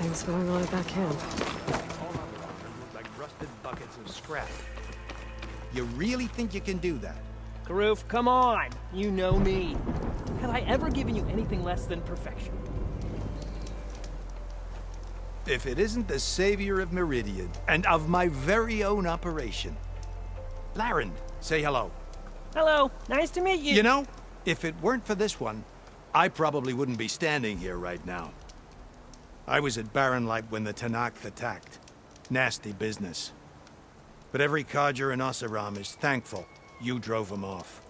things going on at that camp. All of them look like rusted buckets of scrap. You really think you can do that? Karoof, come on! You know me. Have I ever given you anything less than perfection? If it isn't the savior of Meridian, and of my very own operation. Laren, say hello. Hello, nice to meet you. You know, if it weren't for this one, I probably wouldn't be standing here right now. I was at Barren Light when the Tanakh attacked. Nasty business. But every codger in Oseram is thankful you drove them off.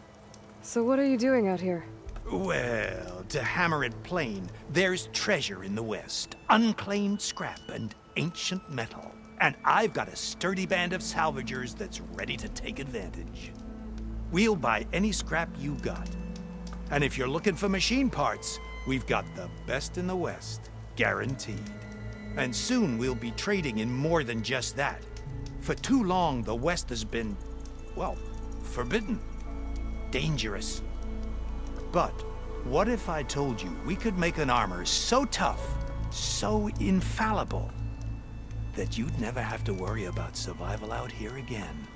So what are you doing out here? Well, to hammer it plain, there's treasure in the West. Unclaimed scrap and ancient metal. And I've got a sturdy band of salvagers that's ready to take advantage. We'll buy any scrap you got. And if you're looking for machine parts, we've got the best in the West, guaranteed. And soon we'll be trading in more than just that. For too long, the West has been, well, forbidden. Dangerous. But what if I told you we could make an armor so tough, so infallible, that you'd never have to worry about survival out here again?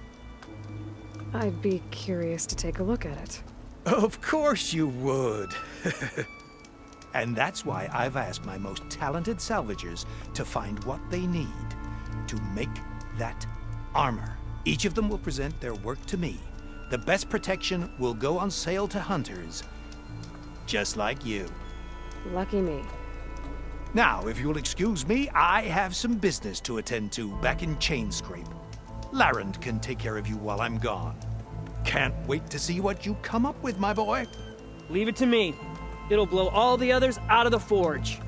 I'd be curious to take a look at it. Of course you would. And that's why I've asked my most talented salvagers to find what they need to make that armor. Each of them will present their work to me. The best protection will go on sale to hunters, just like you. Lucky me. Now, if you'll excuse me, I have some business to attend to back in Chainscrape. Laren can take care of you while I'm gone. Can't wait to see what you come up with, my boy. Leave it to me. It'll blow all the others out of the forge.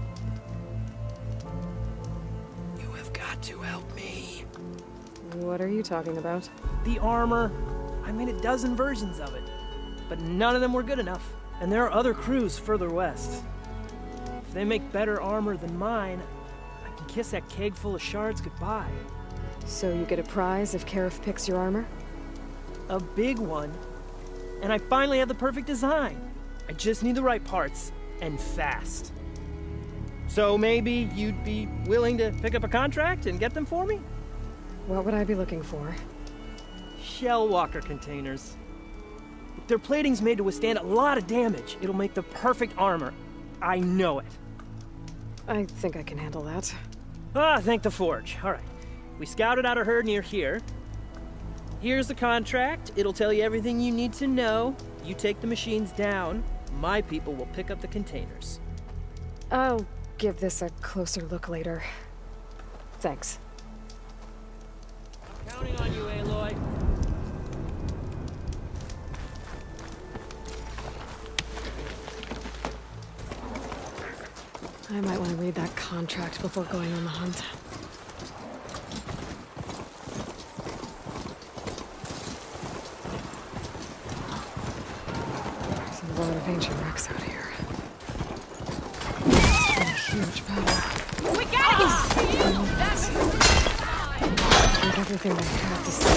You have got to help me. What are you talking about? The armor. I made a dozen versions of it, but none of them were good enough. And there are other crews further west. If they make better armor than mine, I can kiss that keg full of shards goodbye. So you get a prize if Karif picks your armor? A big one. And I finally have the perfect design. I just need the right parts, and fast. So maybe you'd be willing to pick up a contract and get them for me? What would I be looking for? Shell walker containers. If their plating's made to withstand a lot of damage, it'll make the perfect armor. I know it. I think I can handle that. Thank the forge. All right. We scouted out a herd near here. Here's the contract. It'll tell you everything you need to know. You take the machines down. My people will pick up the containers. I'll give this a closer look later. Thanks. I'm counting on you, Aloy. I might want to read that contract before going on the hunt. There's a lot of ancient wrecks out here. It's been a huge battle. We got it! I think everything I have to say.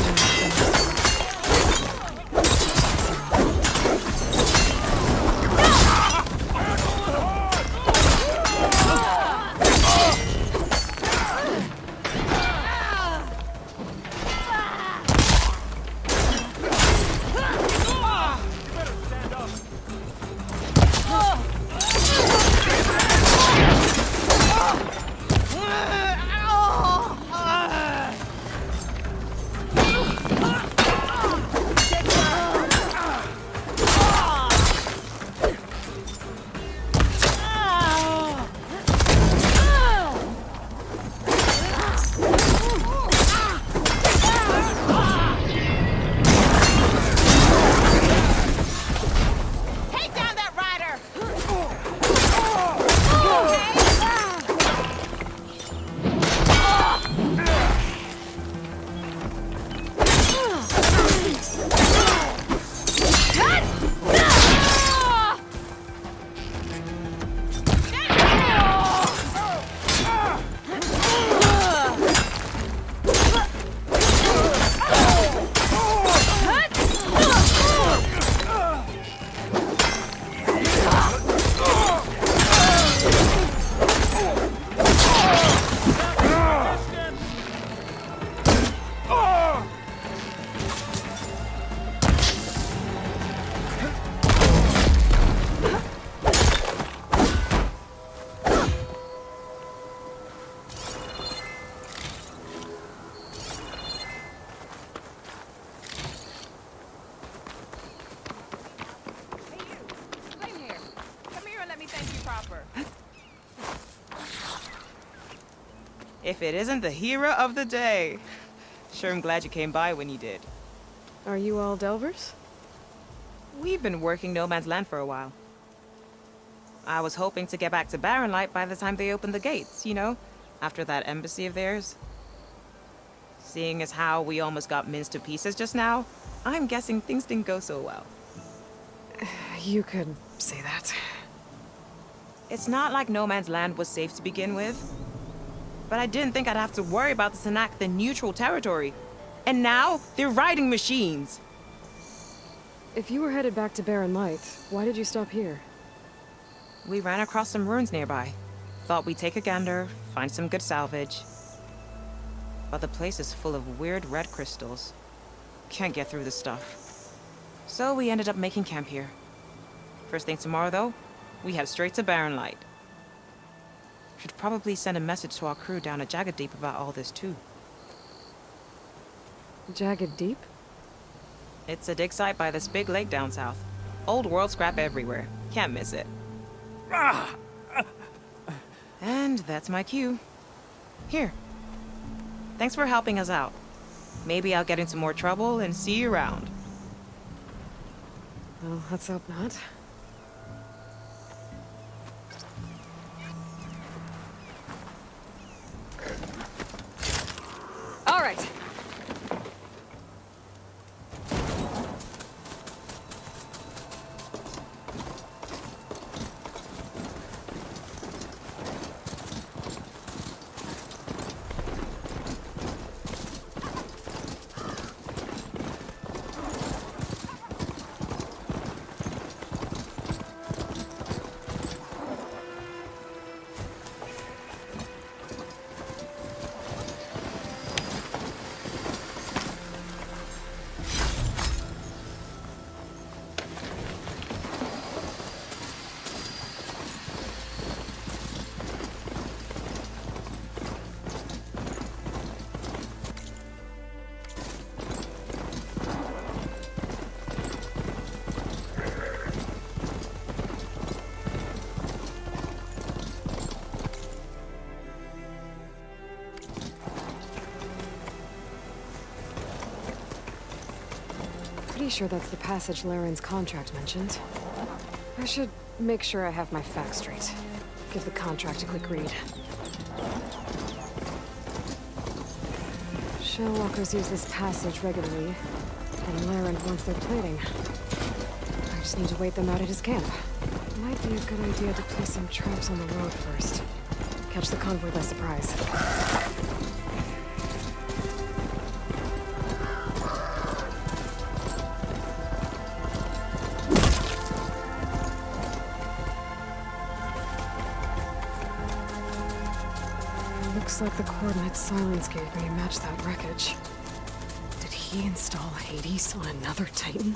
If it isn't the hero of the day. Sure, I'm glad you came by when you did. Are you all Delvers? We've been working No Man's Land for a while. I was hoping to get back to Barren Light by the time they opened the gates, you know? After that embassy of theirs. Seeing as how we almost got minced to pieces just now, I'm guessing things didn't go so well. You could say that. It's not like No Man's Land was safe to begin with. But I didn't think I'd have to worry about the Sanak, the neutral territory. And now, they're riding machines. If you were headed back to Barren Light, why did you stop here? We ran across some ruins nearby. Thought we'd take a gander, find some good salvage. But the place is full of weird red crystals. Can't get through the stuff. So we ended up making camp here. First thing tomorrow, though, we head straight to Barren Light. Should probably send a message to our crew down at Jagged Deep about all this, too. Jagged Deep? It's a dig site by this big lake down south. Old world scrap everywhere. Can't miss it. And that's my cue. Here. Thanks for helping us out. Maybe I'll get into more trouble and see you around. Well, let's hope not. All right. Pretty sure that's the passage Laren's contract mentioned. I should make sure I have my facts straight. Give the contract a quick read. Shellwalkers use this passage regularly, and Laren wants their plating. I just need to wait them out at his camp. Might be a good idea to place some traps on the road first. Catch the convoy by surprise. Looks like the coordinates Sylens gave me match that wreckage. Did he install Hades on another Titan?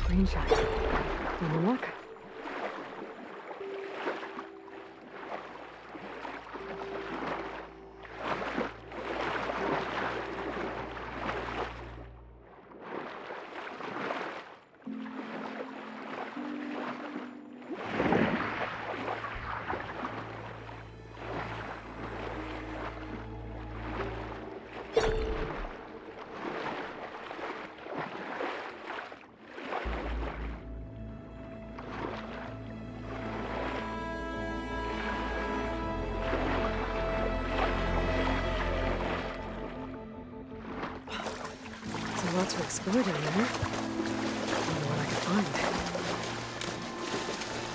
Screenshot. Wanna look? lot to explore down there. Wonder what I can find.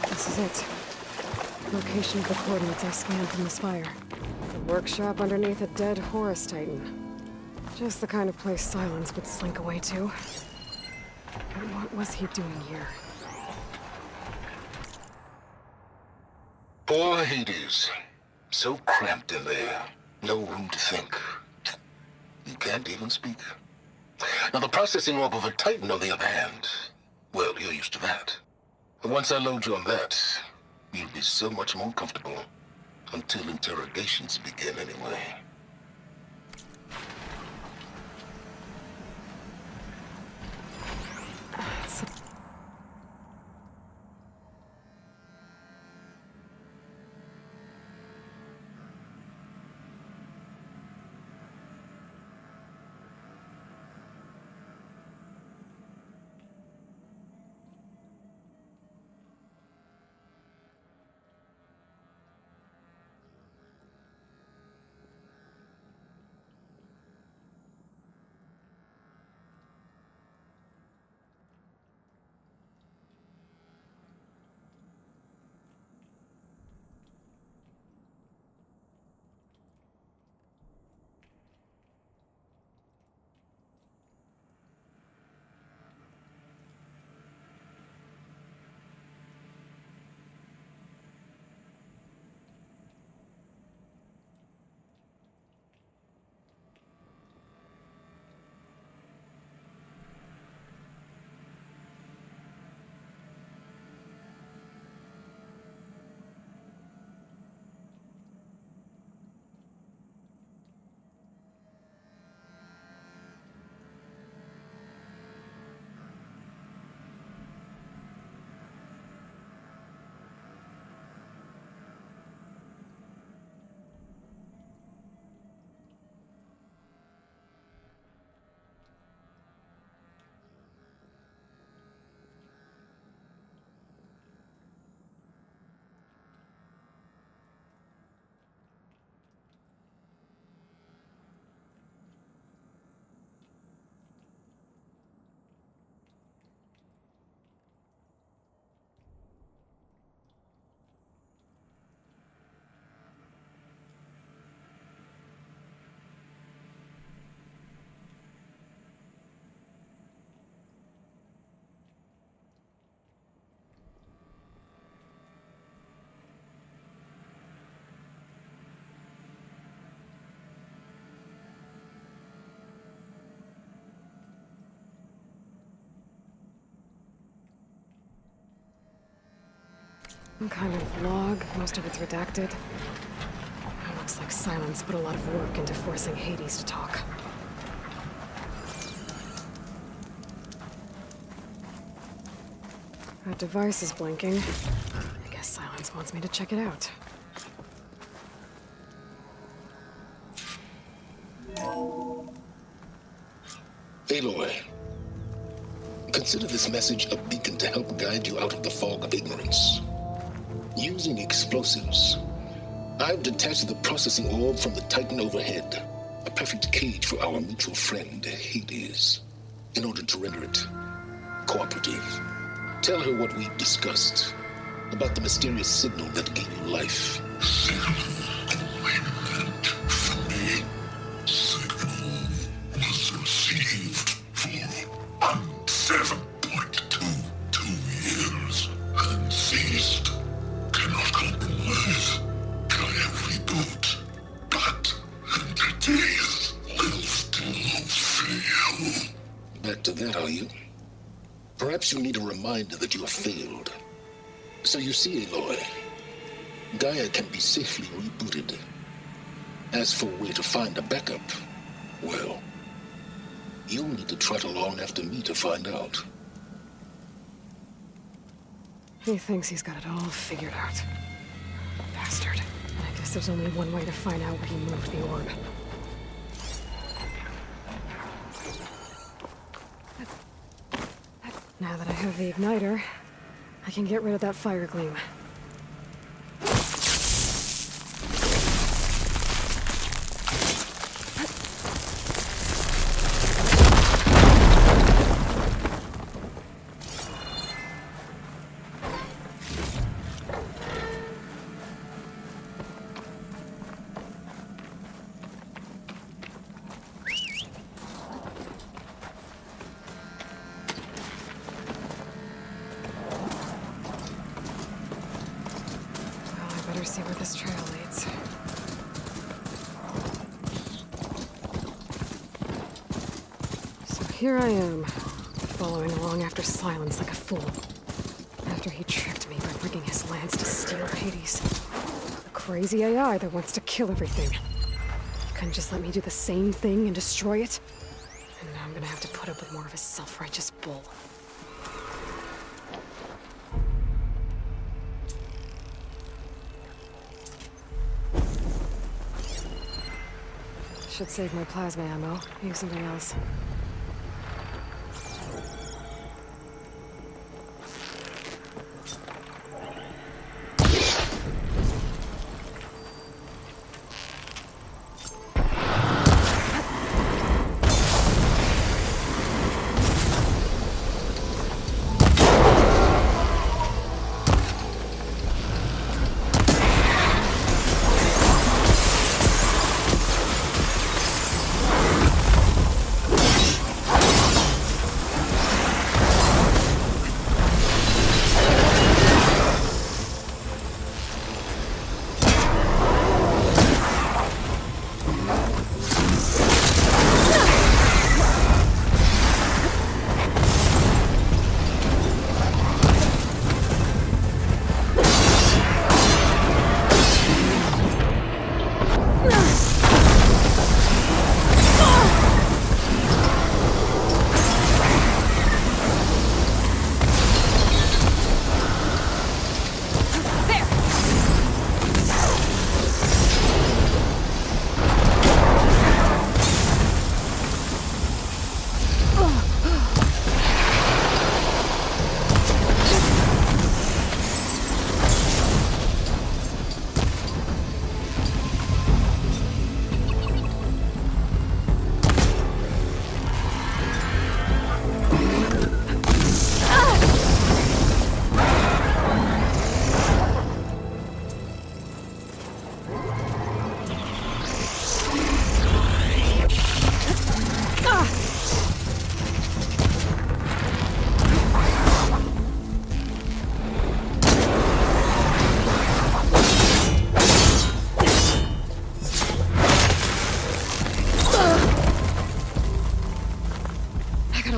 This is it. Location of the coordinates I scanned from the spire. The workshop underneath a dead Horus Titan. Just the kind of place Sylens would slink away to. But what was he doing here? Poor Hades. So cramped in there. No room to think. You can't even speak. Now the processing orb of a Titan, on the other hand, well, you're used to that. But once I load you on that, you'll be so much more comfortable. Until interrogations begin, anyway. Some kind of log, most of it's redacted. It looks like Sylens put a lot of work into forcing Hades to talk. That device is blinking. I guess Sylens wants me to check it out. Aloy, consider this message a beacon to help guide you out of the fog of ignorance. Using explosives, I've detached the processing orb from the Titan overhead, a perfect cage for our mutual friend, Hades, in order to render it cooperative. Tell her what we've discussed about the mysterious signal that gave you life. Back to that, are you? Perhaps you need a reminder that you have failed. So you see, Aloy, Gaia can be safely rebooted. As for where to find a backup, well, you'll need to trot along after me to find out. He thinks he's got it all figured out. Bastard. I guess there's only one way to find out where he moved the orb. Now that I have the igniter, I can get rid of that fire gleam. Better see where this trail leads. So here I am, following along after Sylens like a fool. After he tricked me by rigging his lance to steal Hades. A crazy AI that wants to kill everything. He couldn't just let me do the same thing and destroy it? And now I'm gonna have to put up with more of his self-righteous bull. Should save my plasma ammo. Use something else.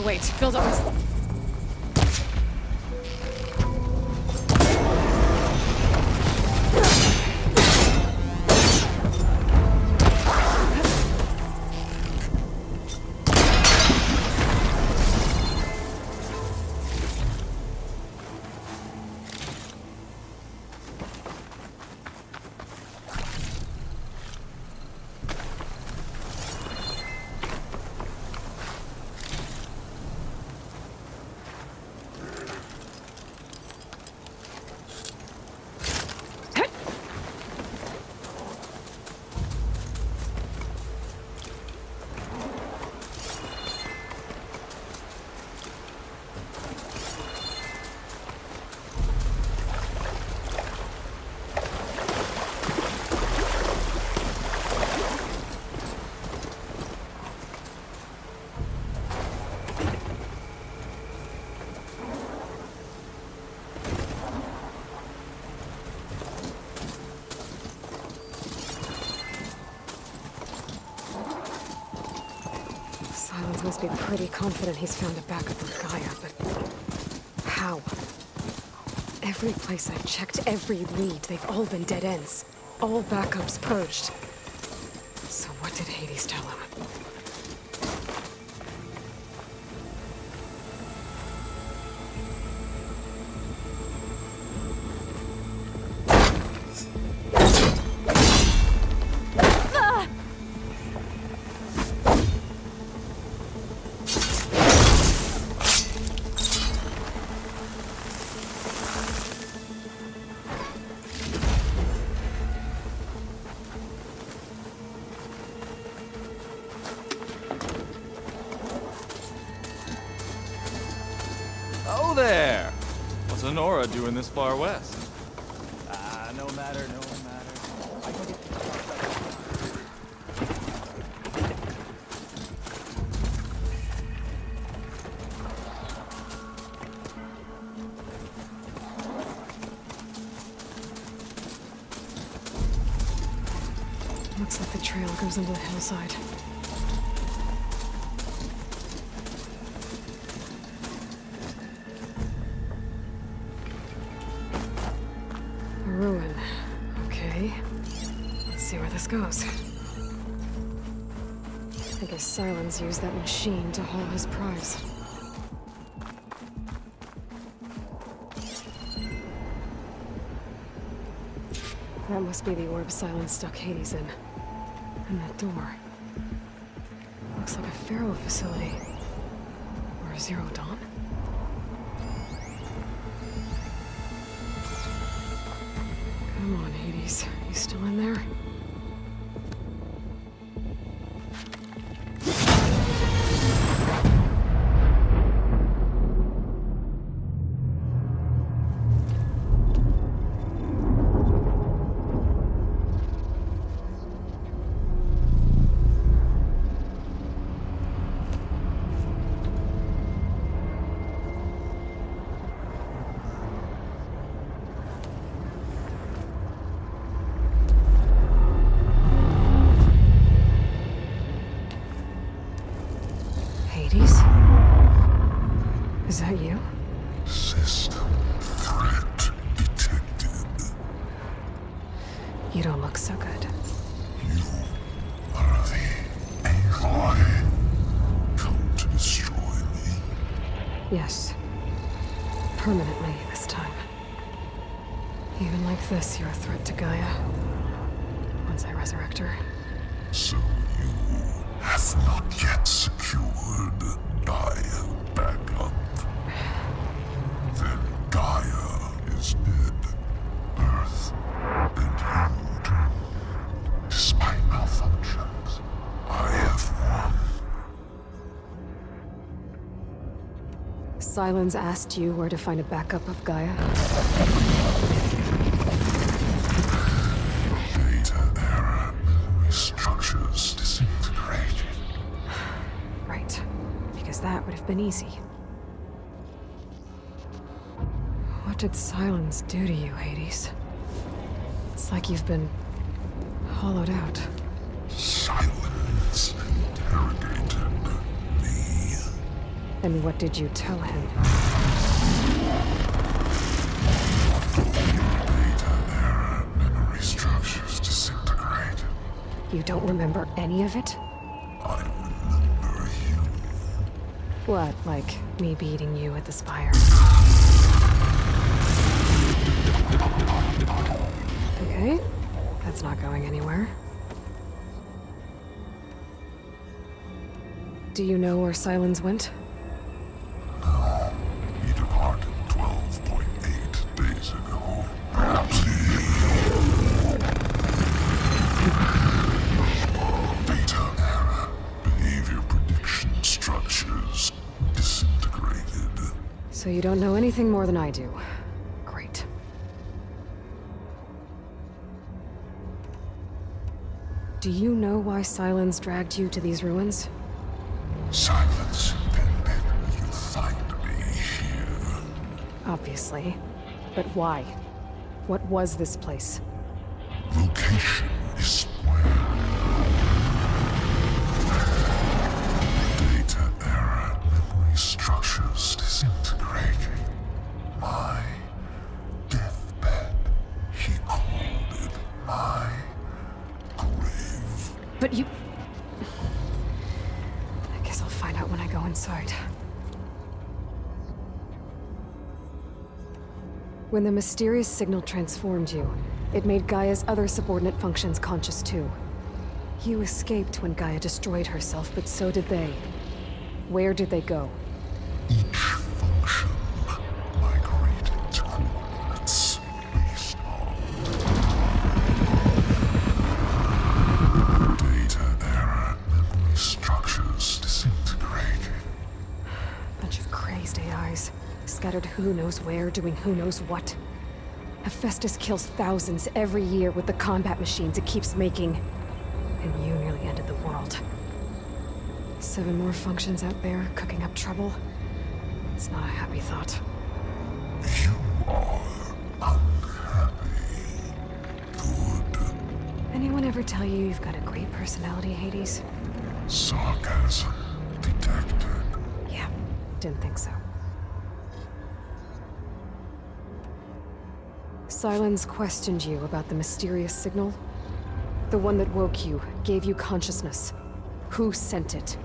Wait, build up his... Sylens must be pretty confident he's found a backup with Gaia, but how? Every place I've checked, every lead, they've all been dead ends. All backups purged. So what did Hades tell him? Oh there! What's Honora doing this far west? No matter. I can get Looks like the trail goes into the hillside. A ruin. Okay. Let's see where this goes. I guess Sylens used that machine to haul his prize. That must be the orb Sylens stuck Hades in. And that door. Looks like a Pharaoh facility. Or a Zero Dawn? Come on, Hades. You still in there? Hades? Is that you? System threat detected. You don't look so good. You are the Aloy. Come to destroy me. Yes. Permanently this time. Even like this, you're a threat to Gaia. Once I resurrect her. So you have not yet secured Gaia back up. Then Gaia is dead. Earth and you too. Despite malfunctions, I have won. Sylens asked you where to find a backup of Gaia? Data error, memory structures disintegrated. Right. Because that would have been easy. What did Sylens do to you, Hades? It's like you've been hollowed out. Silence interrogated me. And what did you tell him? Data error, memory structures disintegrated. You don't remember any of it? I remember you. What, like me beating you at the spire? Okay, that's not going anywhere. Do you know where Sylens went? No, he departed 12.8 days ago. Perhaps data error, behavior prediction structures disintegrated. So you don't know anything more than I do. Great. Do you know why Sylens dragged you to these ruins? Silence intended you find me here. Obviously. But why? What was this place? Location is where data error, memory structures disintegrating. My deathbed, he called it my grave. But you... I guess I'll find out when I go inside. When the mysterious signal transformed you, it made Gaia's other subordinate functions conscious too. You escaped when Gaia destroyed herself, but so did they. Where did they go? Each function migrated to coordinates based on data error, memory structures disintegrated. Bunch of crazed AIs, scattered who knows where, doing who knows what. Hephaestus kills thousands every year with the combat machines it keeps making. And you nearly ended the world. 7 more functions out there, cooking up trouble. It's not a happy thought. You are unhappy. Good. Anyone ever tell you you've got a great personality, Hades? Sarcasm detected. Yeah, didn't think so. Sylens questioned you about the mysterious signal. The one that woke you, gave you consciousness. Who sent it?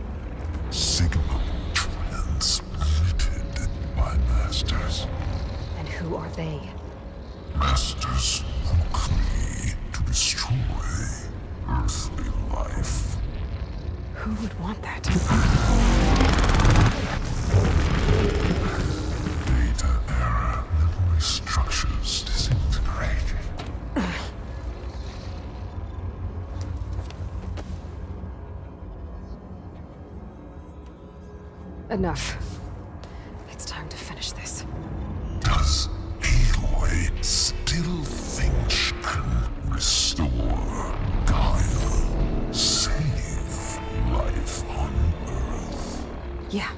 Signal transmitted by masters. And who are they? Masters who claim to destroy earthly life. Who would want that? Data error, memory structures disintegrated. Enough. It's time to finish this. Does Aloy still think she can restore Gaia? Save life on Earth? Yeah,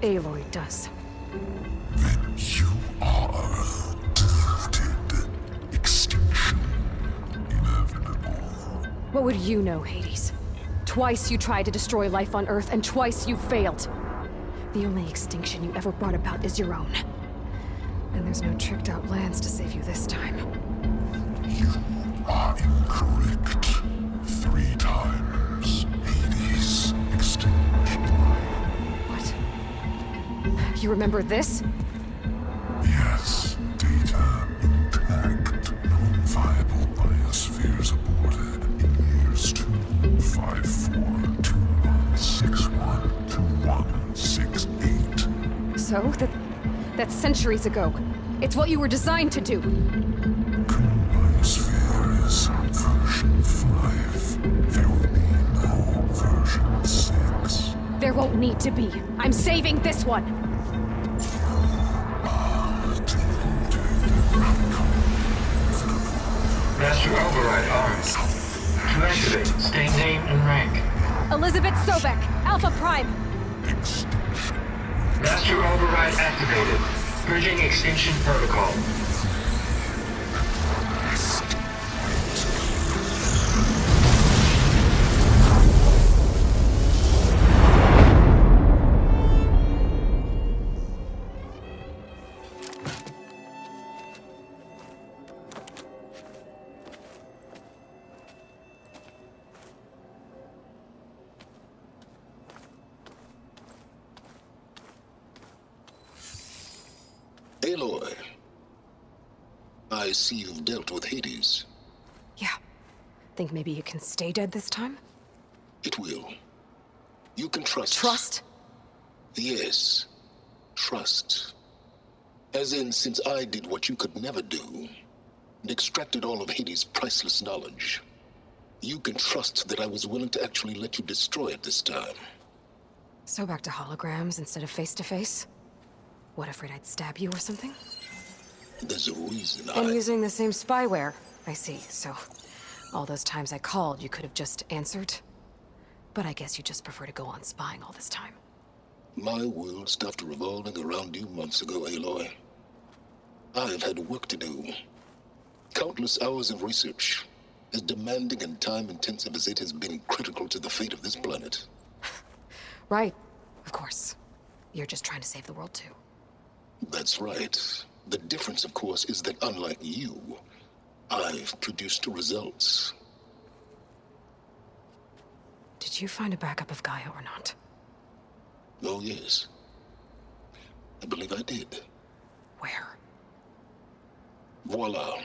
Aloy does. Then you are deluded. Extinction inevitable. What would you know, Hades? Twice you tried to destroy life on Earth, and twice you failed. The only extinction you ever brought about is your own. And there's no tricked-out lands to save you this time. You are incorrect. 3 times. Hades extinguished life. What? You remember this? Yes, data intact. Non-viable biospheres aborted in years 254, 2161, 2168. So? That's centuries ago. It's what you were designed to do. Biosphere is version 5. There will be no version 6. There won't need to be. I'm saving this one. Master override armed. To activate, state name and rank. Elizabeth Sobek, Alpha Prime. Master override activated. Purging extinction protocol. Aloy, I see you've dealt with Hades. Yeah. Think maybe you can stay dead this time? It will. You can trust. Trust? Yes. Trust. As in, since I did what you could never do, and extracted all of Hades' priceless knowledge, you can trust that I was willing to actually let you destroy it this time. So back to holograms instead of face-to-face? What, afraid I'd stab you or something? There's a reason And using the same spyware. I see, so... all those times I called, you could have just answered? But I guess you just prefer to go on spying all this time. My world stopped revolving around you months ago, Aloy. I've had work to do. Countless hours of research, as demanding and time-intensive as it has been critical to the fate of this planet. Right, of course. You're just trying to save the world too. That's right. The difference, of course, is that unlike you, I've produced results. Did you find a backup of Gaia or not? Oh, yes. I believe I did. Where? Voila.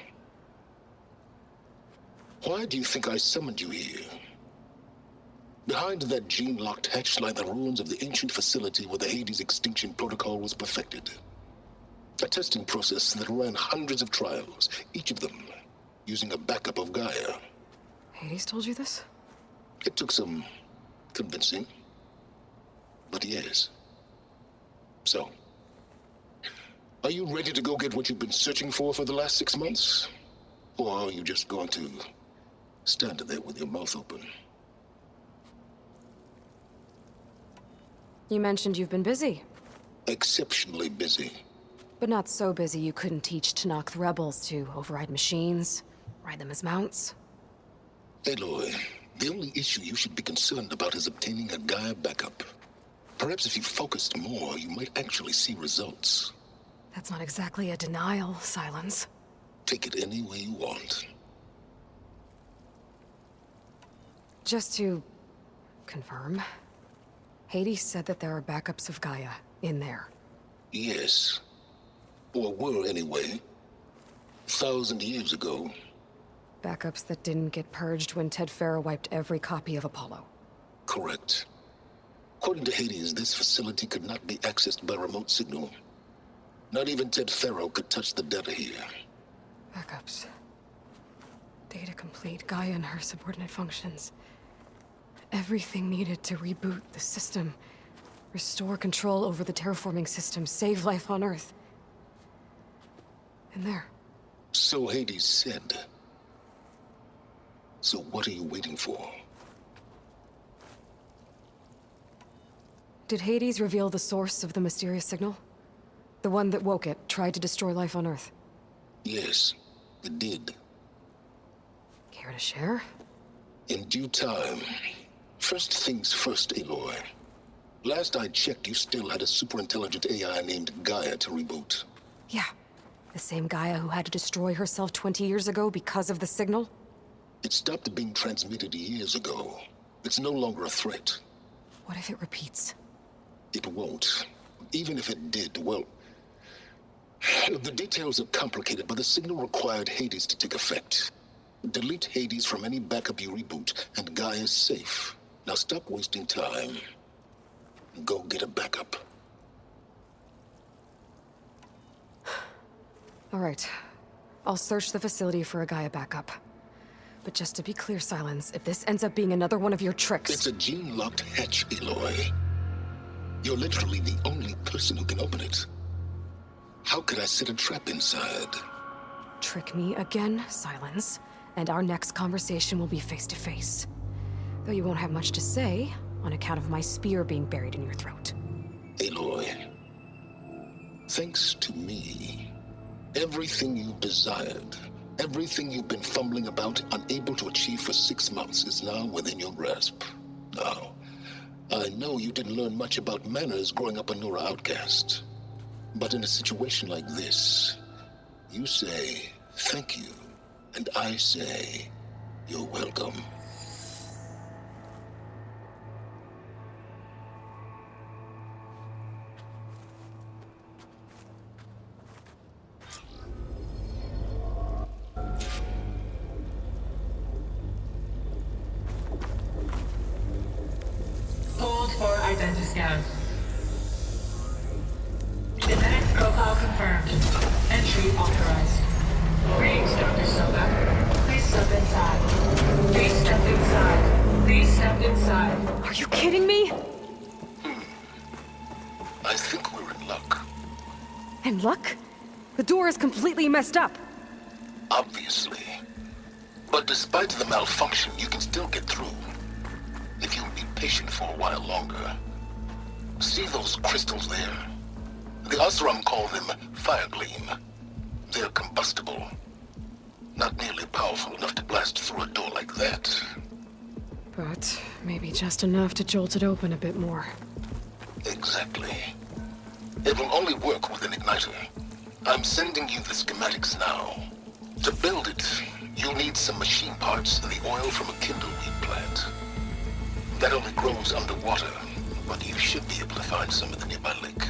Why do you think I summoned you here? Behind that gene-locked hatch lie the ruins of the ancient facility where the Hades extinction protocol was perfected. A testing process that ran hundreds of trials, each of them using a backup of Gaia. Hades told you this? It took some convincing, but yes. So, are you ready to go get what you've been searching for the last 6 months? Or are you just going to stand there with your mouth open? You mentioned you've been busy. Exceptionally busy. But not so busy you couldn't teach Tanakh rebels to override machines, ride them as mounts. Aloy, the only issue you should be concerned about is obtaining a Gaia backup. Perhaps if you focused more, you might actually see results. That's not exactly a denial, Sylens. Take it any way you want. Just to confirm, Hades said that there are backups of Gaia in there. Yes. Or were anyway. 1,000 years ago. Backups that didn't get purged when Ted Farrow wiped every copy of Apollo. Correct. According to Hades, this facility could not be accessed by remote signal. Not even Ted Farrow could touch the data here. Backups. Data complete, Gaia and her subordinate functions. Everything needed to reboot the system. Restore control over the terraforming system, save life on Earth. And there. So Hades said. So what are you waiting for? Did Hades reveal the source of the mysterious signal? The one that woke it, tried to destroy life on Earth? Yes, it did. Care to share? In due time. First things first, Aloy. Last I checked, you still had a super-intelligent AI named Gaia to reboot. Yeah. The same Gaia who had to destroy herself 20 years ago because of the signal? It stopped being transmitted years ago. It's no longer a threat. What if it repeats? It won't. Even if it did, well... The details are complicated, but the signal required Hades to take effect. Delete Hades from any backup you reboot, and Gaia's safe. Now stop wasting time. Go get a backup. All right. I'll search the facility for a Gaia backup. But just to be clear, Sylens, if this ends up being another one of your tricks... It's a gene-locked hatch, Aloy. You're literally the only person who can open it. How could I set a trap inside? Trick me again, Sylens, and our next conversation will be face-to-face. Though you won't have much to say, on account of my spear being buried in your throat. Aloy, thanks to me, everything you've desired, everything you've been fumbling about, unable to achieve for 6 months, is now within your grasp. Now, I know you didn't learn much about manners growing up a Nora outcast. But in a situation like this, you say, thank you, and I say, you're welcome. Hold for identiscan. Genetic profile confirmed. Entry authorized. Greetings, Dr. Soga. Please step inside. Please step inside. Please step inside. Are you kidding me? I think we're in luck. And luck? The door is completely messed up. Obviously. But despite the malfunction, you can still get through. If you'll be patient for a while longer. See those crystals there? The Osram call them fire gleam. They're combustible. Not nearly powerful enough to blast through a door like that. But maybe just enough to jolt it open a bit more. Exactly. It will only work with an igniter. I'm sending you the schematics now. To build it, you'll need some machine parts and the oil from a kindleweed plant. That only grows underwater, but you should be able to find some in the nearby lake.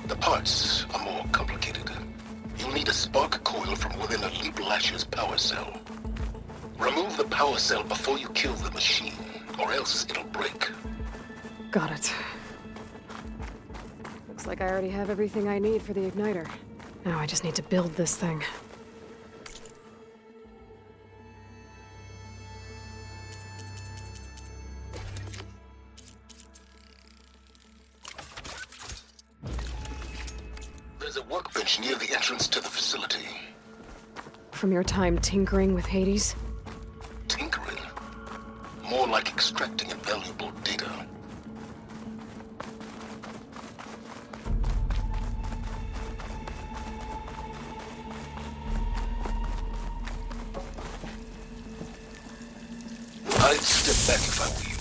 The parts are more complicated. You'll need a spark coil from within a Leap Lasher's power cell. Remove the power cell before you kill the machine, or else it'll break. Got it. Looks like I already have everything I need for the igniter. Now I just need to build this thing. There's a workbench near the entrance to the facility. From your time tinkering with Hades? Tinkering? More like extracting invaluable data. back if I were you.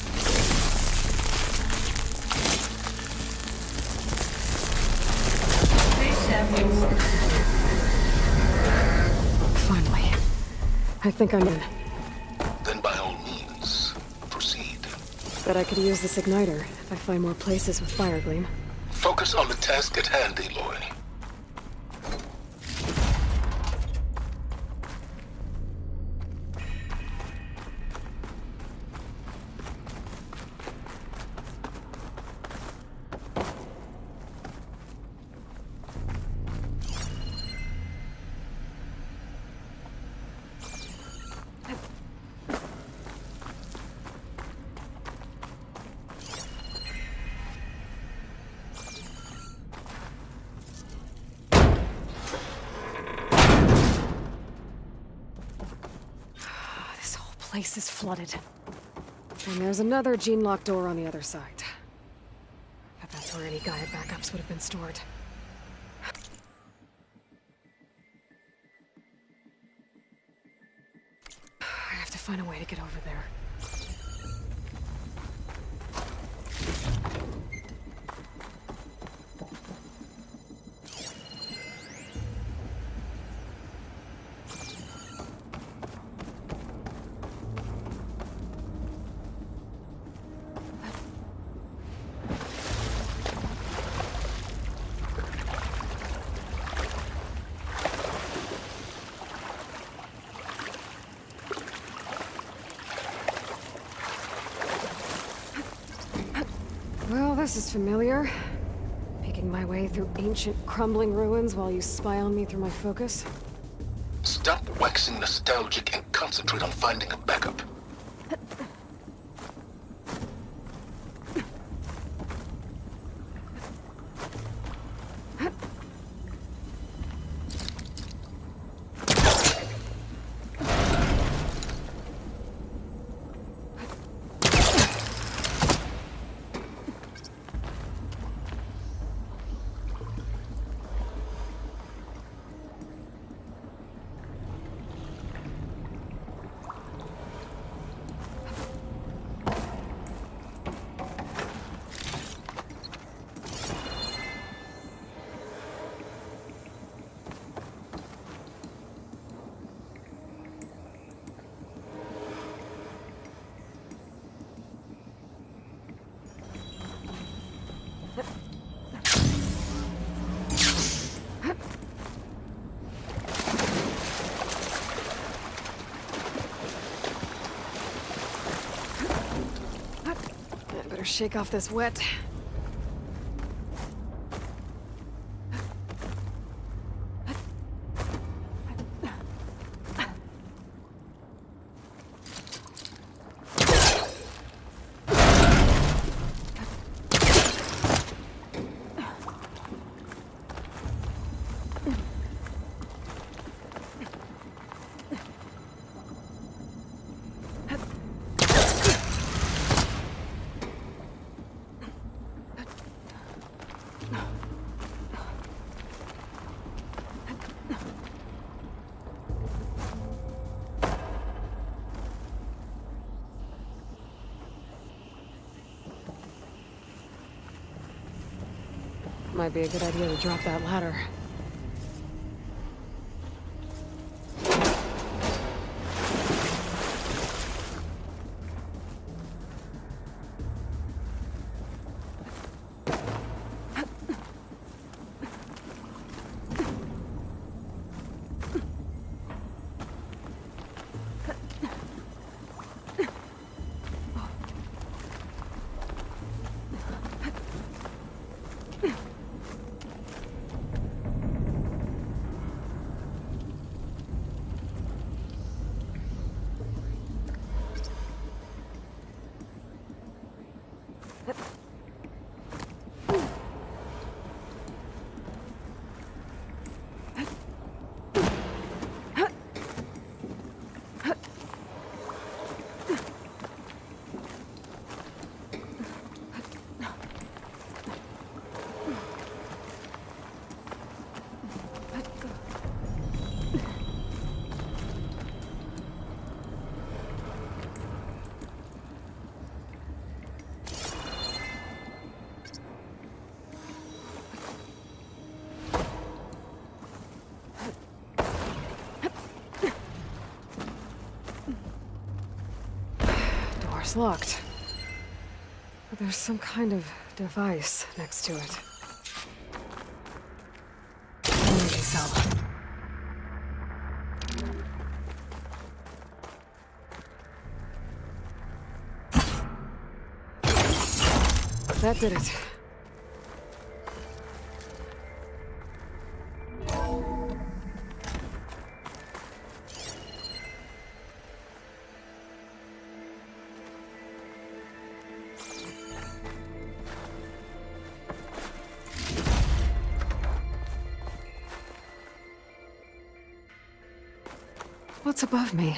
Base staffing work. Finally. I think I'm in. Then by all means, proceed. Bet I could use this igniter if I find more places with fire gleam. Focus on the task at hand, Aloy. This whole place is flooded. And there's another gene-locked door on the other side. Bet that's where any Gaia backups would have been stored. I have to find a way to get over there. Well, this is familiar. Making my way through ancient, crumbling ruins while you spy on me through my focus. Stop waxing nostalgic and concentrate on finding a backup. Better shake off this wet. Might be a good idea to drop that ladder. door's locked. But there's some kind of device next to it. Energy cell. That did it. What's above me?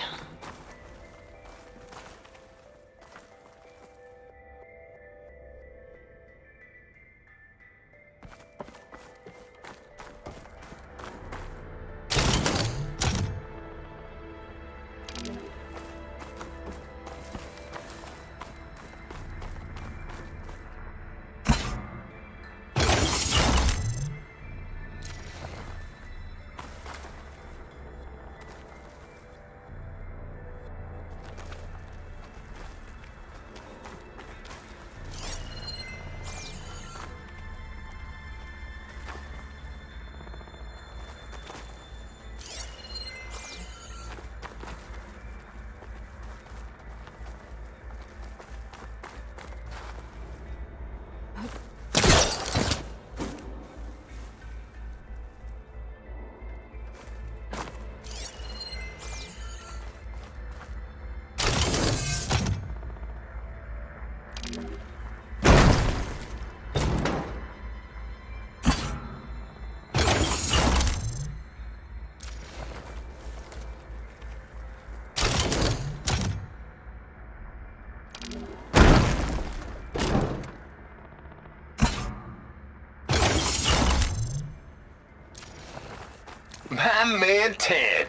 My man Ted,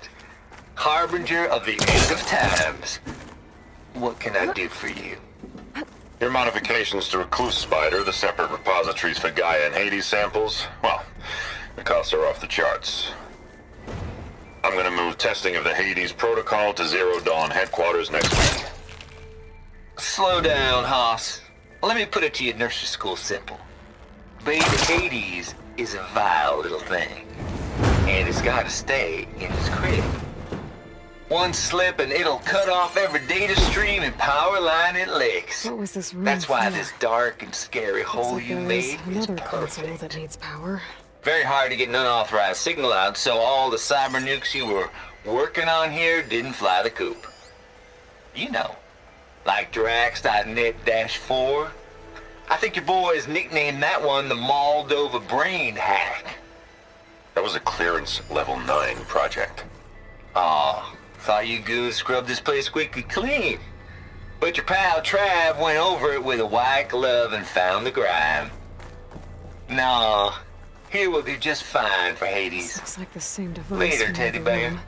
harbinger of the end of times. What can I do for you? Your modifications to Recluse Spider, the separate repositories for Gaia and Hades samples, well, the costs are off the charts. I'm gonna move testing of the Hades protocol to Zero Dawn headquarters next week. Slow down, Hoss. Let me put it to you nursery school simple. Baby Hades is a vile little thing, and it's gotta stay in its crib. One slip and it'll cut off every data stream and power line it licks. What was this room That's why for? this dark and scary hole Looks like you there made is another console perfect. that needs power. Very hard to get an unauthorized signal out, so all the cyber nukes you were working on here didn't fly the coop. You know, like Drax.net-4. I think your boys nicknamed that one the Moldova Brain Hack. That was a clearance level 9 project. Aw, thought you goons scrubbed this place squeaky clean. But your pal Trav went over it with a white glove and found the grime. Nah, here will be just fine for Hades. Looks like the same device. Later, from teddy the bear. room.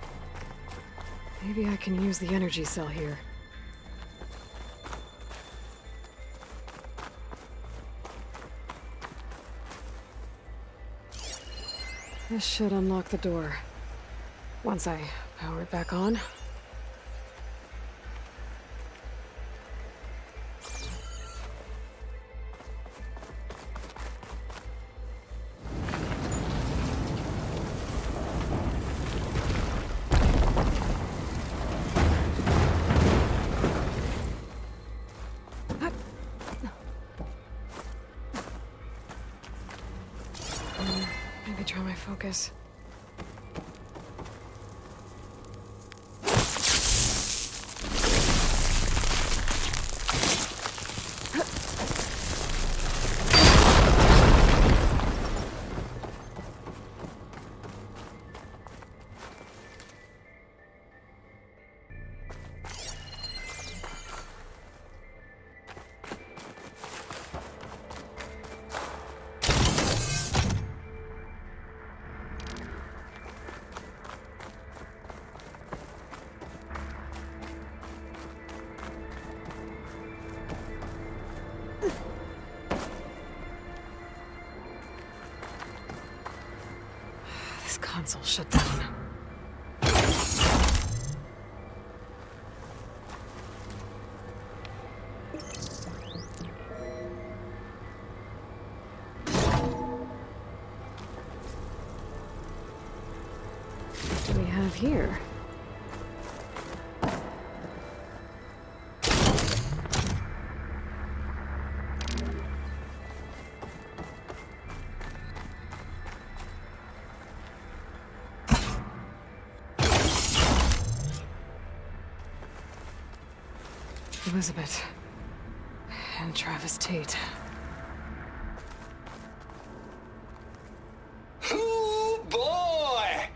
Maybe I can use the energy cell here. This should unlock the door. Once I power it back on. Maybe try my focus. This console shut down. What do we have here? Elizabeth. And Travis Tate. Ooh, boy!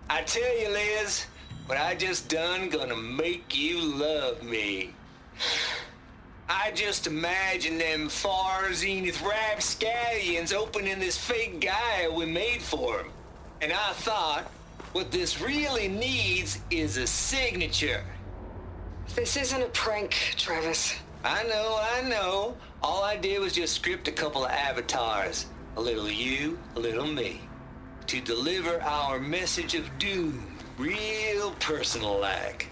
I tell you, Liz, what I just done gonna make you love me. I just imagine them far zenith rapscallions opening this fake Gaia we made for him. And I thought, what this really needs is a signature. This isn't a prank, Travis. I know. All I did was just script a couple of avatars. A little you, a little me. To deliver our message of doom, real personal-like.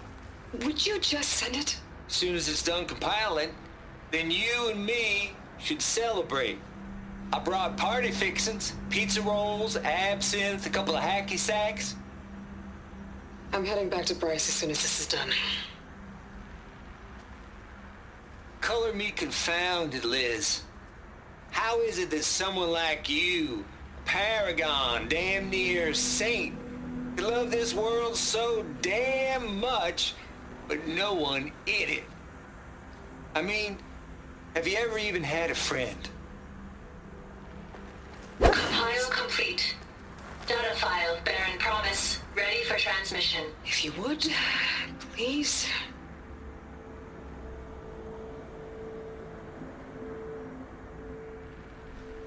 Would you just send it? Soon as it's done compiling, then you and me should celebrate. I brought party fixins, pizza rolls, absinthe, a couple of hacky sacks. I'm heading back to Bryce as soon as this is done. Color me confounded, Liz. How is it that someone like you, paragon, damn near saint, could love this world so damn much, but no one in it? I mean, have you ever even had a friend? Compile complete. Data file, Baron Promise, ready for transmission. If you would, please.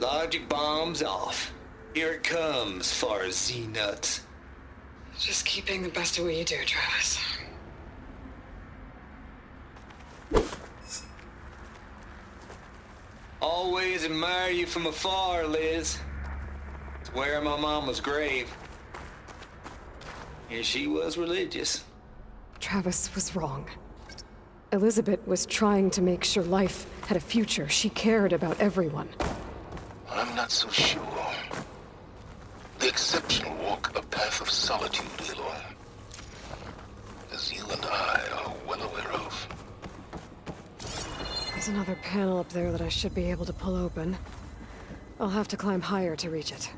Logic bombs off. Here it comes, far Z-nuts. Just keep being the best at what you do, Travis. Always admire you from afar, Liz. Swear my mama's grave. And she was religious. Travis was wrong. Elizabeth was trying to make sure life had a future. She cared about everyone. I'm not so sure. The exceptional walk a path of solitude, Aloy. As you and I are well aware of. There's another panel up there that I should be able to pull open. I'll have to climb higher to reach it.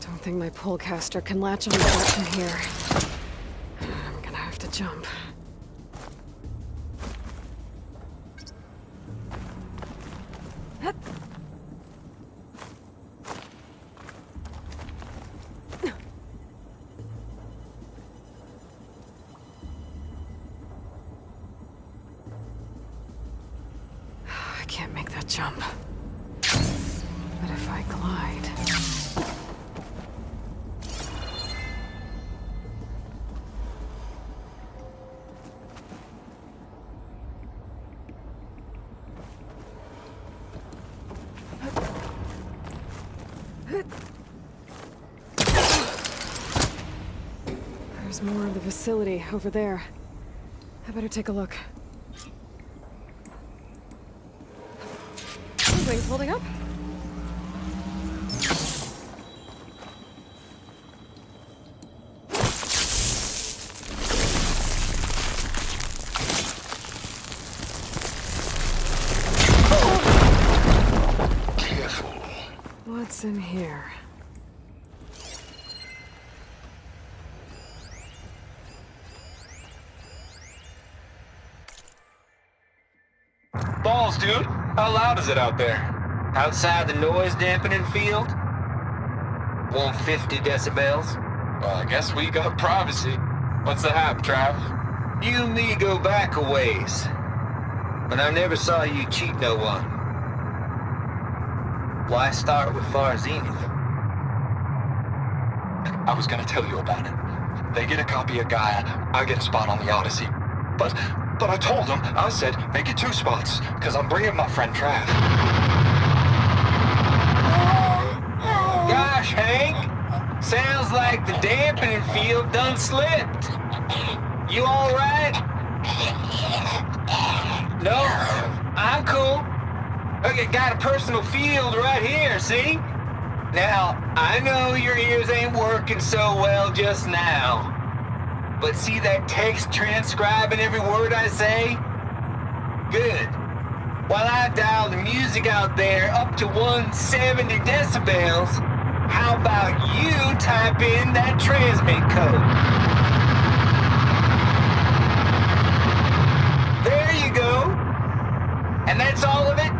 I think my pullcaster can latch on to that from here. I'm gonna have to jump. I can't make that jump. But if I glide... There's more of the facility over there. I better take a look. Wings holding up? Careful. What's in here? Balls, dude. How loud is it out there? Outside the noise dampening field? 150 decibels? Well, I guess we got privacy. What's the hap, Trav? You and me go back a ways. But I never saw you cheat no one. Why start with Far Zenith? I was gonna tell you about it. They get a copy of Gaia, I get a spot on the Odyssey. But I told them, I said, make it 2 spots, because I'm bringing my friend Trav. Gosh, Hank. Sounds like the dampening field done slipped. You all right? No? I'm cool. Okay, got a personal field right here, see? Now, I know your ears ain't working so well just now. But see that text transcribing every word I say? Good. While I dial the music out there up to 170 decibels, how about you type in that transmit code? There you go. And that's all of it?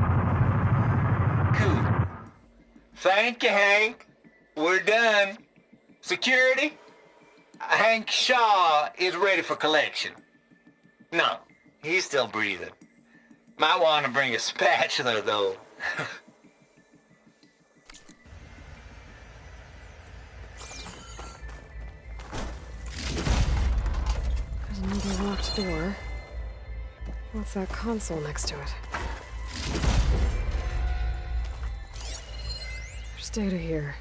Cool. Thank you, Hank. We're done. Security? Hank Shaw is ready for collection. No, he's still breathing. Might want to bring a spatula, though. There's another locked door. What's that console next to it? There's data here.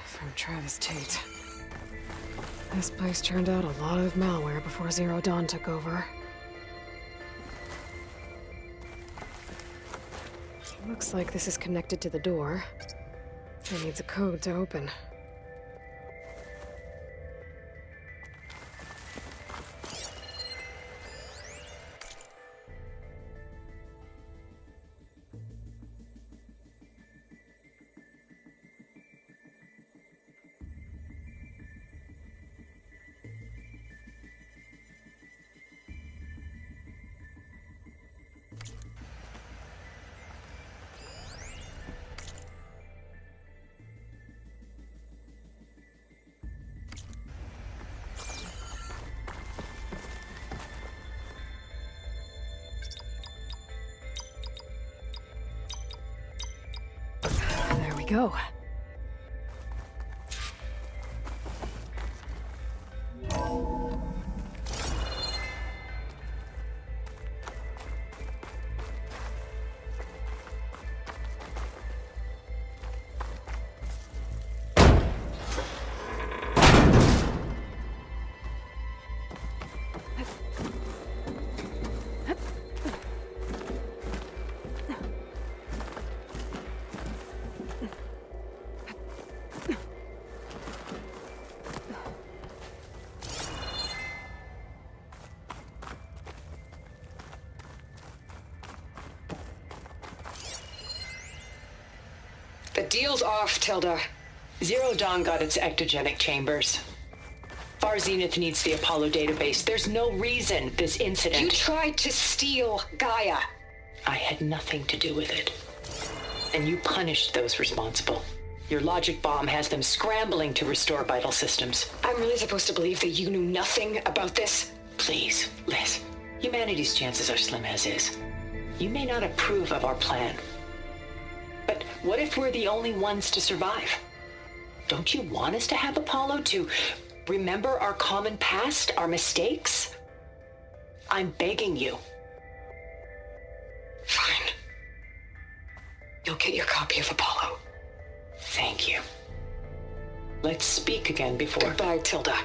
From Travis Tate. This place churned out a lot of malware before Zero Dawn took over. Looks like this is connected to the door. It needs a code to open. There we go. The deal's off, Tilda. Zero Dawn got its ectogenic chambers. Far Zenith needs the Apollo database. There's no reason this incident... You tried to steal Gaia. I had nothing to do with it. And you punished those responsible. Your logic bomb has them scrambling to restore vital systems. I'm really supposed to believe that you knew nothing about this? Please, Liz. Humanity's chances are slim as is. You may not approve of our plan. But what if we're the only ones to survive? Don't you want us to have Apollo to remember our common past, our mistakes? I'm begging you. Fine. You'll get your copy of Apollo. Thank you. Let's speak again before... Goodbye, Tilda.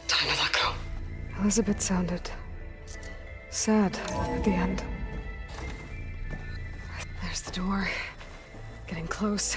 Time to let go. Elizabeth sounded sad at the end. There's the door. Getting close.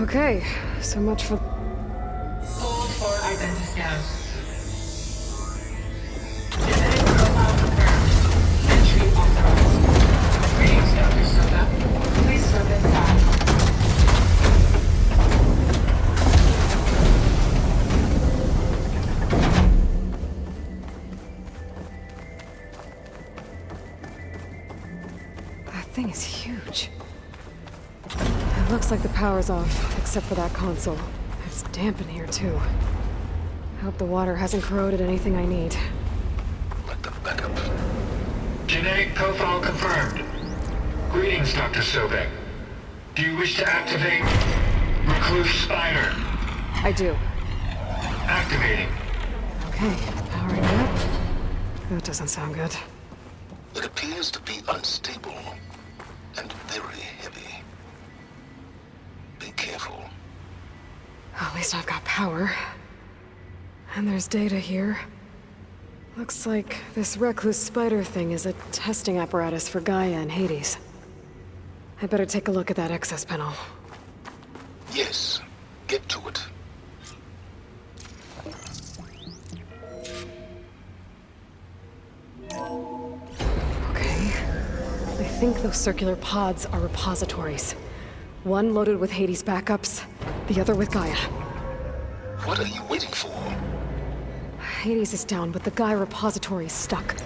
Okay, so much for... Hold for identiscan. Genetic profile confirmed. Entry authorized. Greetings, Dr. Soda. Please step inside. That thing is huge. It looks like the power's off, except for that console. It's damp in here, too. I hope the water hasn't corroded anything I need. Like the backup. Genetic profile confirmed. Greetings, Dr. Sobek. Do you wish to activate Recluse Spider? I do. Activating. Okay, powering up. That doesn't sound good. It appears to be unstable and very heavy. Be careful. At least I've got power. And there's data here. Looks like this Recluse Spider thing is a testing apparatus for Gaia and Hades. I better take a look at that access panel. Yes, get to it. Okay. I think those circular pods are repositories. One loaded with Hades backups, the other with Gaia. What are you waiting for? Hades is down, but the Gaia repository is stuck.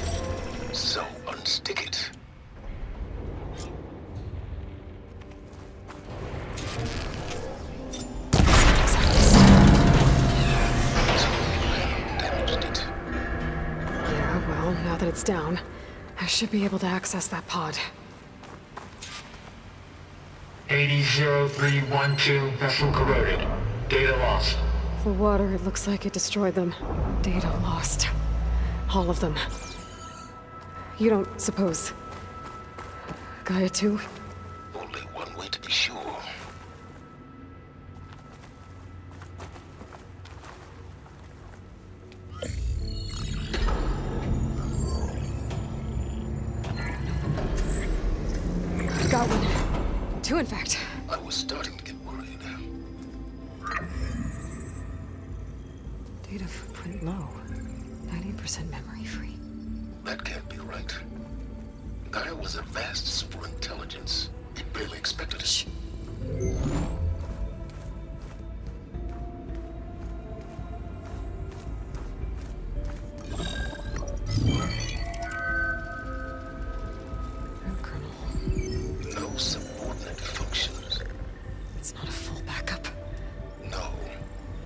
So unstick it. Damaged it. Yeah, well, now that it's down, I should be able to access that pod. 800312 vessel corroded. Data lost. The water, it looks like it destroyed them. Data lost. All of them. You don't suppose... Gaia too? Only one way to be sure. Got one. Two, in fact. I was starting to get worried. Data footprint low. 90% memory free. That can't be right. Gaia was a vast superintelligence. We barely expected it. Shh. No subordinate functions. It's not a full backup. No.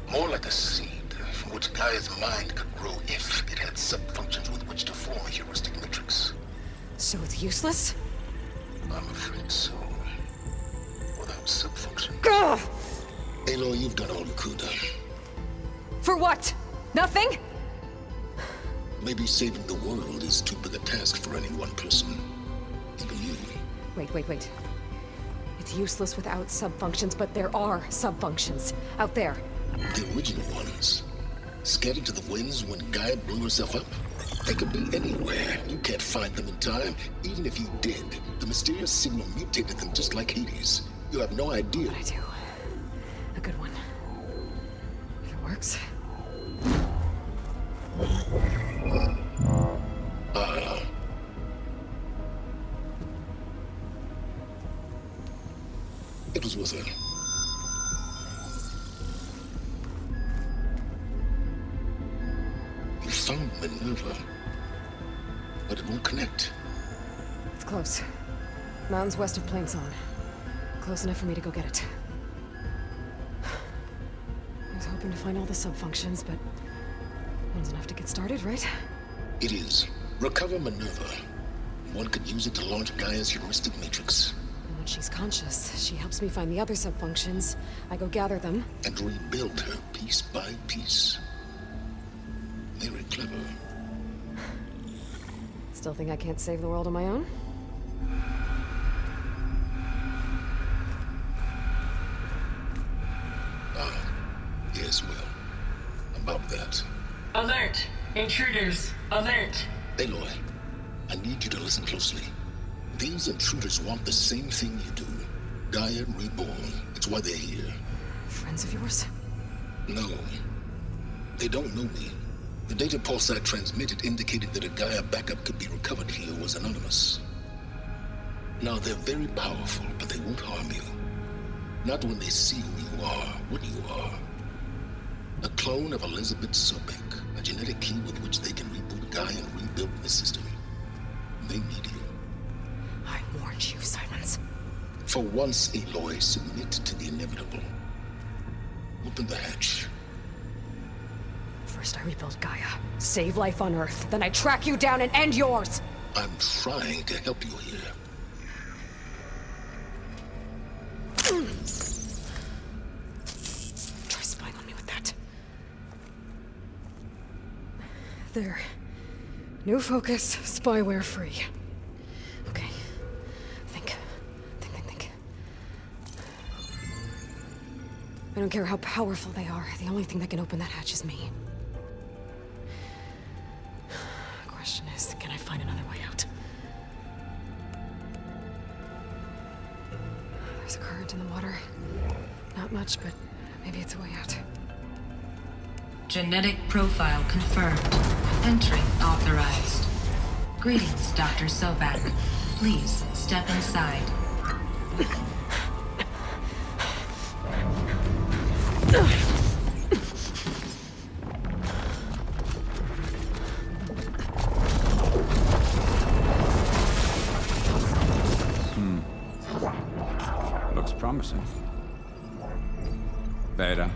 More like a seed from which Gaia's mind could grow if it had sub-functions with which to form a heuristic matrix. So it's useless? I'm afraid so. Without sub-functions. Gah! Aloy, you've done all you could. For what? Nothing? Maybe saving the world is too big a task for any one person. Even you. Wait. It's useless without sub-functions, but there are sub-functions out there. The original ones. Scattered to the winds when Gaia blew herself up? They could be anywhere. You can't find them in time. Even if you did, the mysterious signal mutated them just like Hades. You have no idea. But I do. A good one. If it works. It was with her. You found Minerva, but it won't connect. It's close. Mountains west of Plainsong. Close enough for me to go get it. I was hoping to find all the sub-functions, but one's enough to get started, right? It is. Recover Minerva. One could use it to launch Gaia's heuristic matrix. And when she's conscious, she helps me find the other sub-functions. I go gather them. And rebuild her piece by piece. Very clever. Still think I can't save the world on my own? Yes, well. About that. Alert! Intruders! Alert! Aloy, I need you to listen closely. These intruders want the same thing you do. Gaia reborn. It's why they're here. friends of yours? No. They don't know me. The data pulsar transmitted indicated that a Gaia backup could be recovered here was anonymous. Now, they're very powerful, but they won't harm you. Not when they see who you are, what you are. A clone of Elizabeth Sobek, a genetic key with which they can reboot Gaia and rebuild the system. They need you. I warned you, Sylens. For once, Aloy, submit to the inevitable. Open the hatch. First I rebuild Gaia, save life on Earth, then I track you down and end yours! I'm trying to help you here. Try spying on me with that. There. New focus, spyware free. Okay. Think. I don't care how powerful they are. The only thing that can open that hatch is me. Question is, can I find another way out? There's a current in the water. Not much, but maybe it's a way out. Genetic profile confirmed. Entry authorized. Greetings, Dr. Sobek. Please step inside. Looks promising. Beta.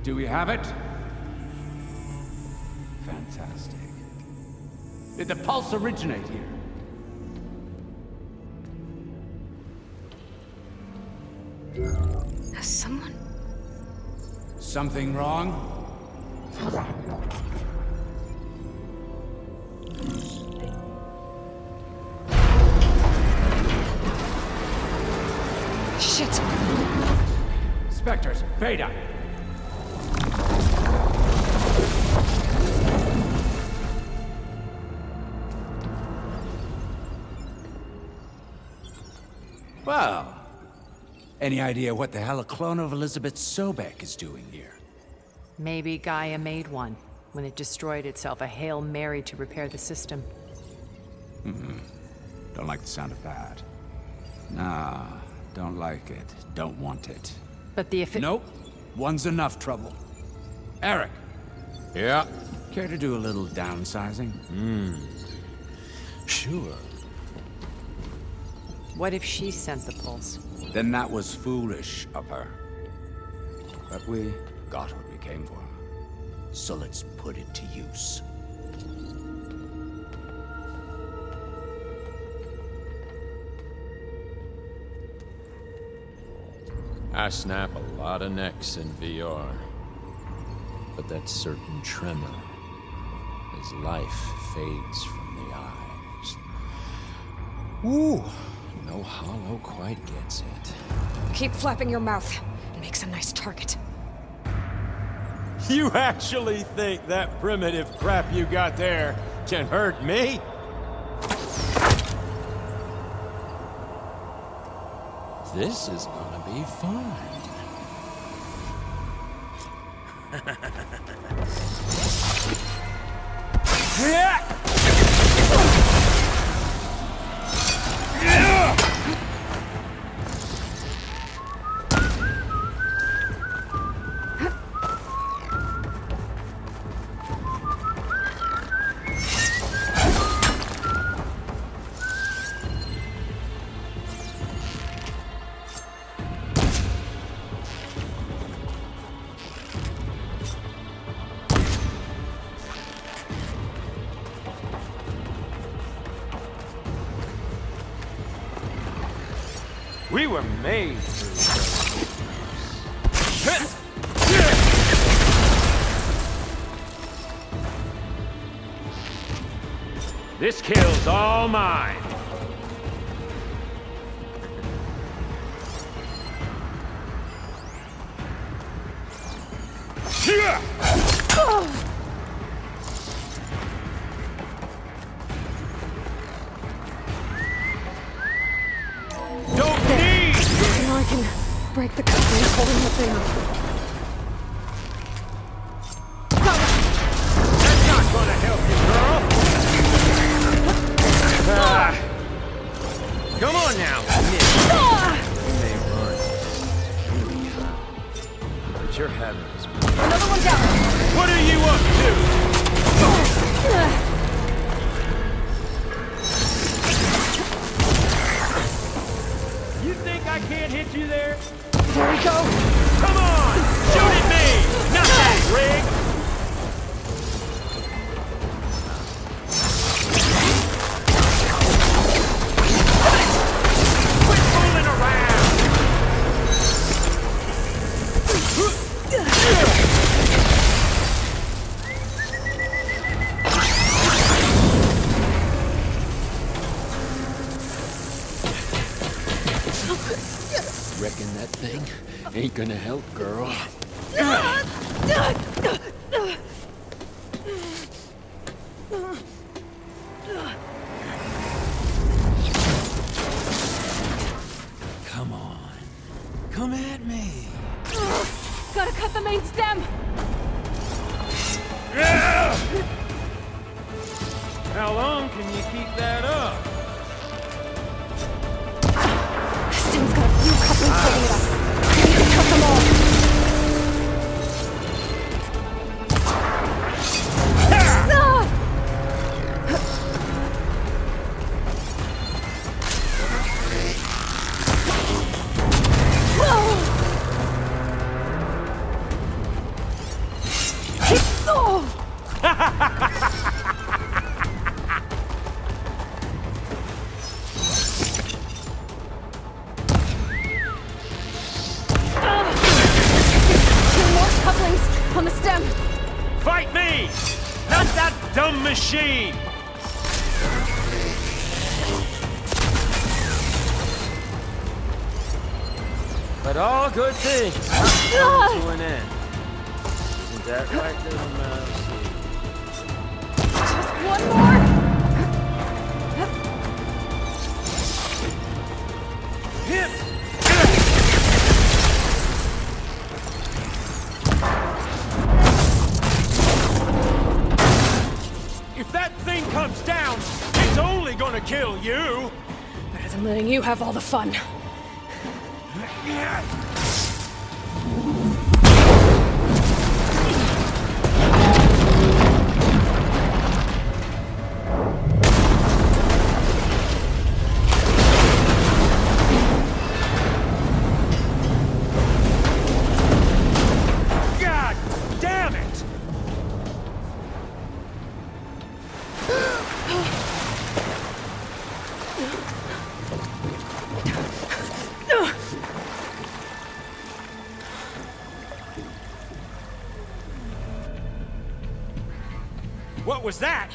Do we have it? Fantastic. Did the pulse originate here? Has someone... Something wrong? Shit! Spectres, Beta! Well, any idea what the hell a clone of Elizabeth Sobek is doing here? Maybe Gaia made one when it destroyed itself, a Hail Mary to repair the system. Don't like the sound of that. Nah, don't like it. Don't want it. But the Nope. One's enough trouble. Eric. Yeah? Care to do a little downsizing? Sure. What if she sent the pulse? Then that was foolish of her. But we got what we came for. So let's put it to use. I snap a lot of necks in VR. But that certain tremor as life fades from the eyes. Ooh, no hollow quite gets it. Keep flapping your mouth. It makes a nice target. You actually think that primitive crap you got there can hurt me? This is gonna be fun. We were made for each other. This kill's all mine. Now I can break the couplings holding the thing. That's not gonna help you, girl. Come on now. You may run. But you're having this. Another one down. What are you up to? You think I can't hit you there? There we go. Come on! Shoot at me! Not that, Rig! Quit fooling around! Reckon that thing ain't gonna help, girl. Come on. Come at me. Gotta cut the main stem. How long can you keep that up? Stem's got a few couplings holding it up. I need to cut them all. On the stem! Fight me! Not that dumb machine! But all good things come to an end. Isn't that right, little mousey? Just one more! Hit! If that thing comes down, it's only gonna kill you! Better than letting you have all the fun. God damn it! What was that?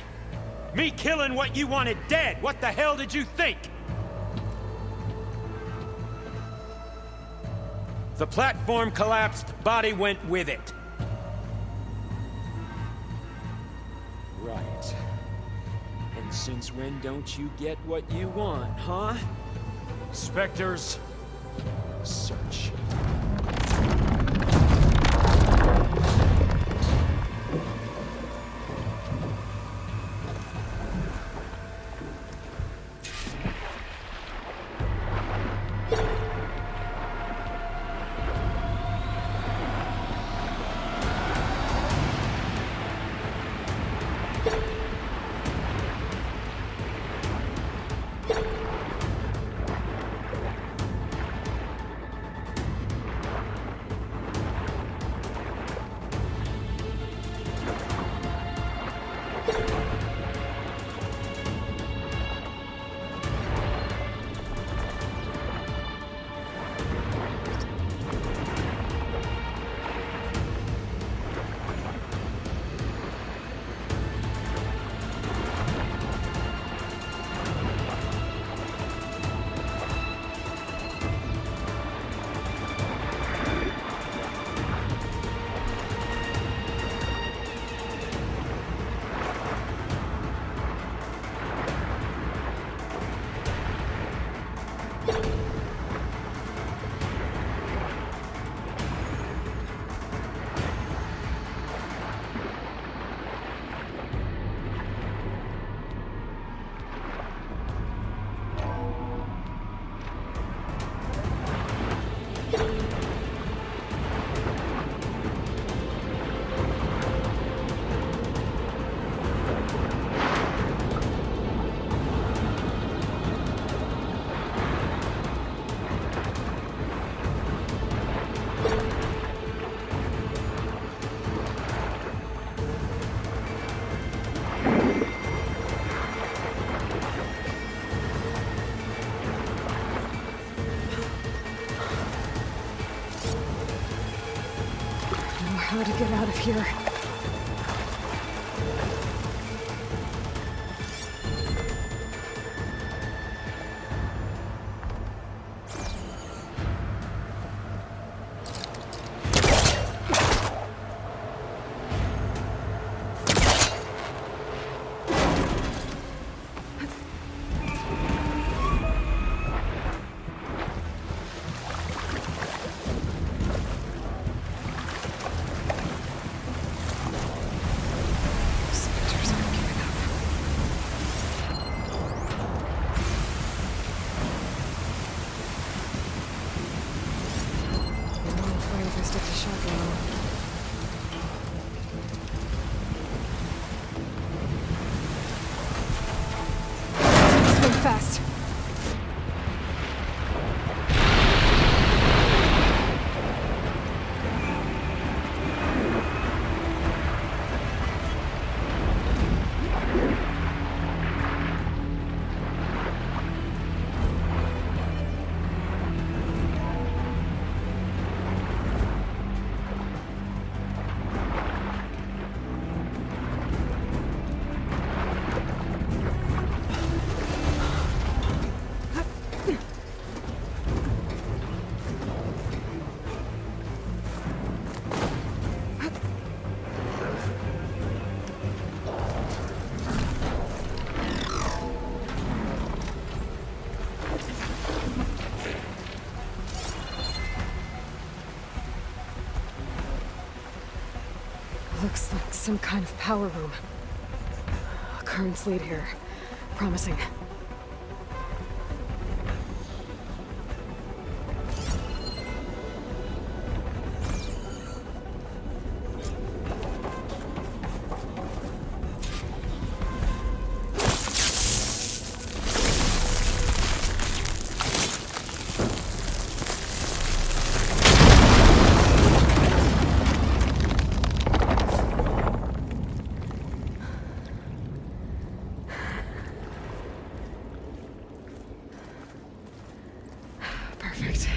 Me killing what you wanted dead. What the hell did you think? The platform collapsed, body went with it. Right. And since when don't you get what you want, huh? Spectres, search. how to get out of here. Fast. Looks like some kind of power room. Currents lead here. Promising. Perfect.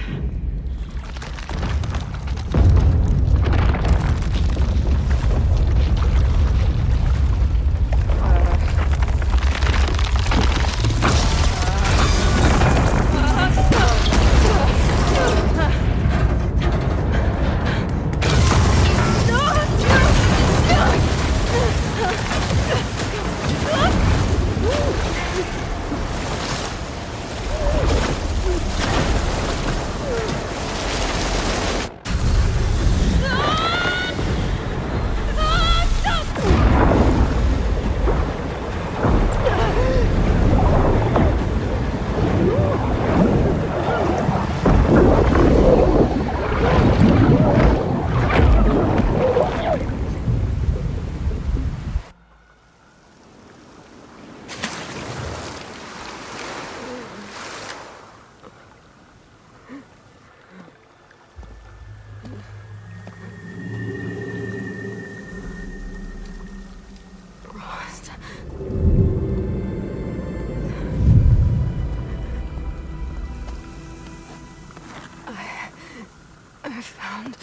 I found...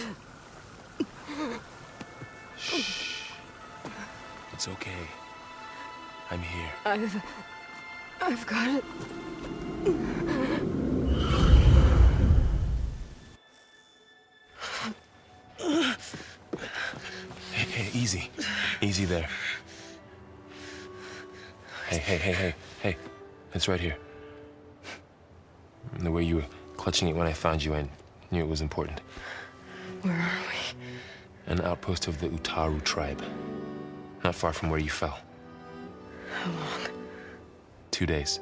Shh. It's okay. I'm here. I've got it. Hey, easy. Easy there. Hey. It's right here. The way you were clutching it when I found you, I knew it was important. Where are we? An outpost of the Utaru tribe. Not far from where you fell. How long? 2 days.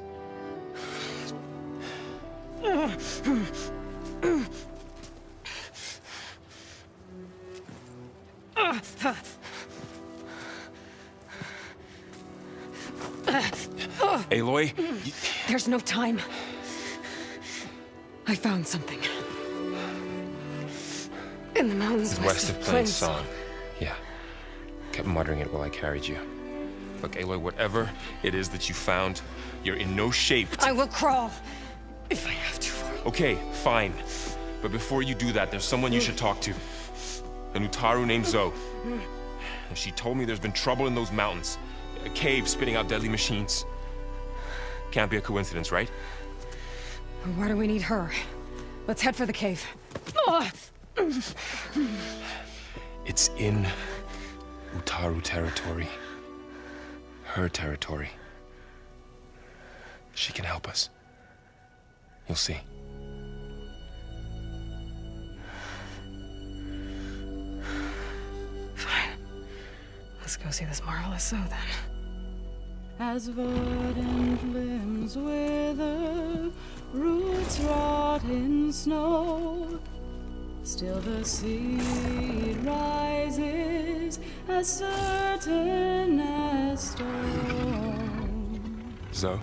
Aloy? There's no time. I found something. In the mountains West of Plainsong. Yeah. Kept muttering it while I carried you. Look, Aloy, whatever it is that you found, you're in no shape to... I will crawl, if I have to. Okay, fine. But before you do that, there's someone you should talk to. An Utaru named Zoe. And she told me there's been trouble in those mountains. A cave spitting out deadly machines. Can't be a coincidence, right? Why do we need her? Let's head for the cave. It's in Utaru territory. Her territory. She can help us. You'll see. Fine. Let's go see this marvelous Zoe then. As verdant limbs wither, roots rot in snow, still the seed rises as certain as stone. Zoe?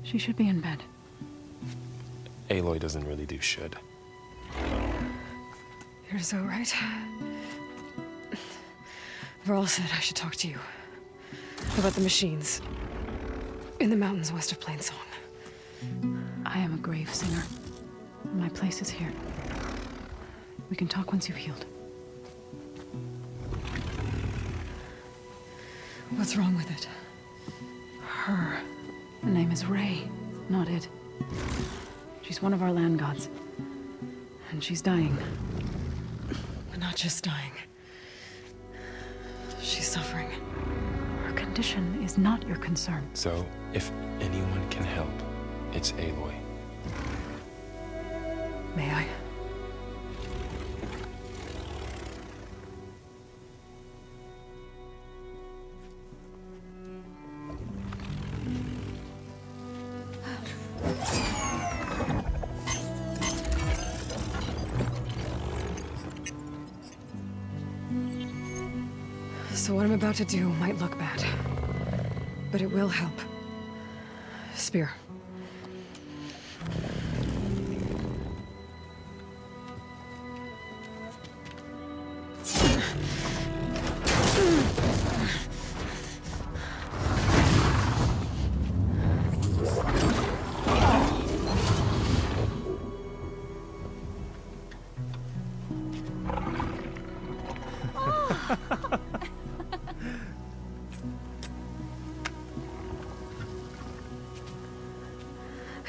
She should be in bed. Aloy doesn't really do should. You're so right. Varl said I should talk to you about the machines in the mountains west of Plainsong. I am a grave singer. My place is here. We can talk once you've healed. What's wrong with it? Her. Her name is Ray, not it. She's one of our land gods. And she's dying. But not just dying. She's suffering. Her condition is not your concern. So, if anyone can help, it's Aloy. May I? So what I'm about to do might look bad, but it will help. Spear.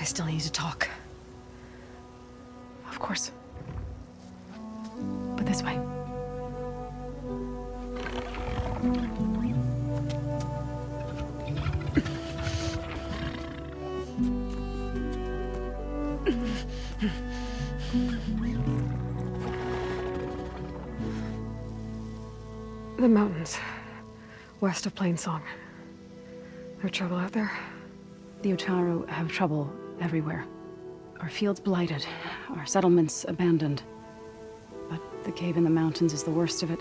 I still need to talk. Of course. But this way. The mountains, west of Plainsong. There's trouble out there? The Utaru have trouble everywhere. Our fields blighted, our settlements abandoned. But the cave in the mountains is the worst of it.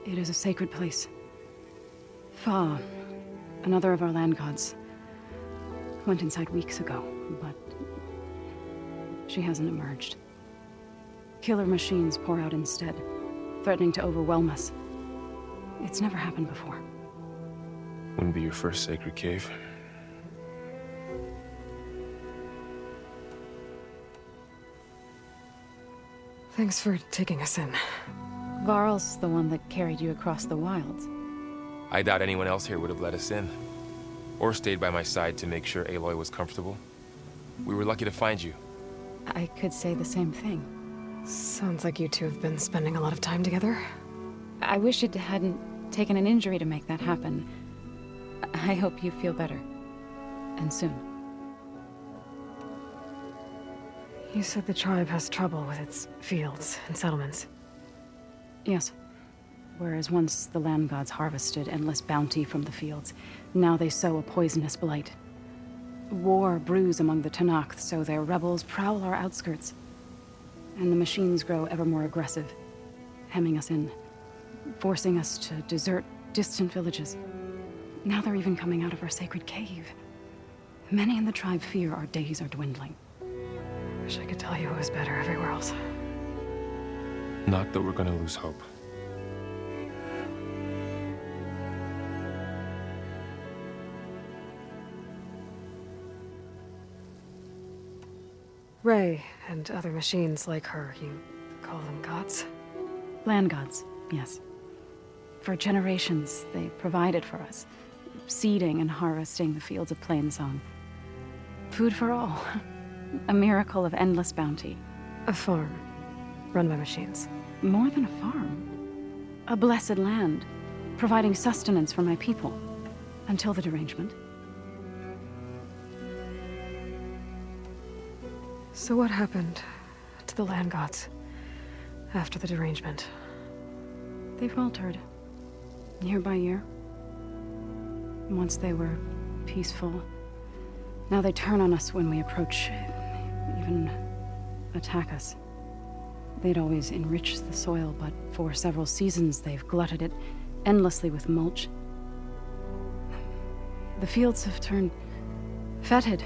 It is a sacred place. Fa, another of our land gods, went inside weeks ago, but she hasn't emerged. Killer machines pour out instead, threatening to overwhelm us. It's never happened before. Wouldn't be your first sacred cave. Thanks for taking us in. Varl's the one that carried you across the wilds. I doubt anyone else here would have let us in. Or stayed by my side to make sure Aloy was comfortable. We were lucky to find you. I could say the same thing. Sounds like you two have been spending a lot of time together. I wish it hadn't taken an injury to make that happen. I hope you feel better. And soon. You said the tribe has trouble with its fields and settlements. Yes. Whereas once the land gods harvested endless bounty from the fields, now they sow a poisonous blight. War brews among the Tanakh, so their rebels prowl our outskirts. And the machines grow ever more aggressive, hemming us in, forcing us to desert distant villages. Now they're even coming out of our sacred cave. Many in the tribe fear our days are dwindling. Wish I could tell you it was better everywhere else. Not that we're gonna lose hope. Ray and other machines like her, you call them gods? Land gods, yes. For generations, they provided for us, seeding and harvesting the fields of Plainsong. Food for all. A miracle of endless bounty. A farm, run by machines. More than a farm. A blessed land, providing sustenance for my people. Until the derangement. So what happened to the land gods after the derangement? They faltered, year by year. Once they were peaceful. Now they turn on us when we approach, even attack us. They'd always enriched the soil, but for several seasons they've glutted it endlessly with mulch. The fields have turned fetid.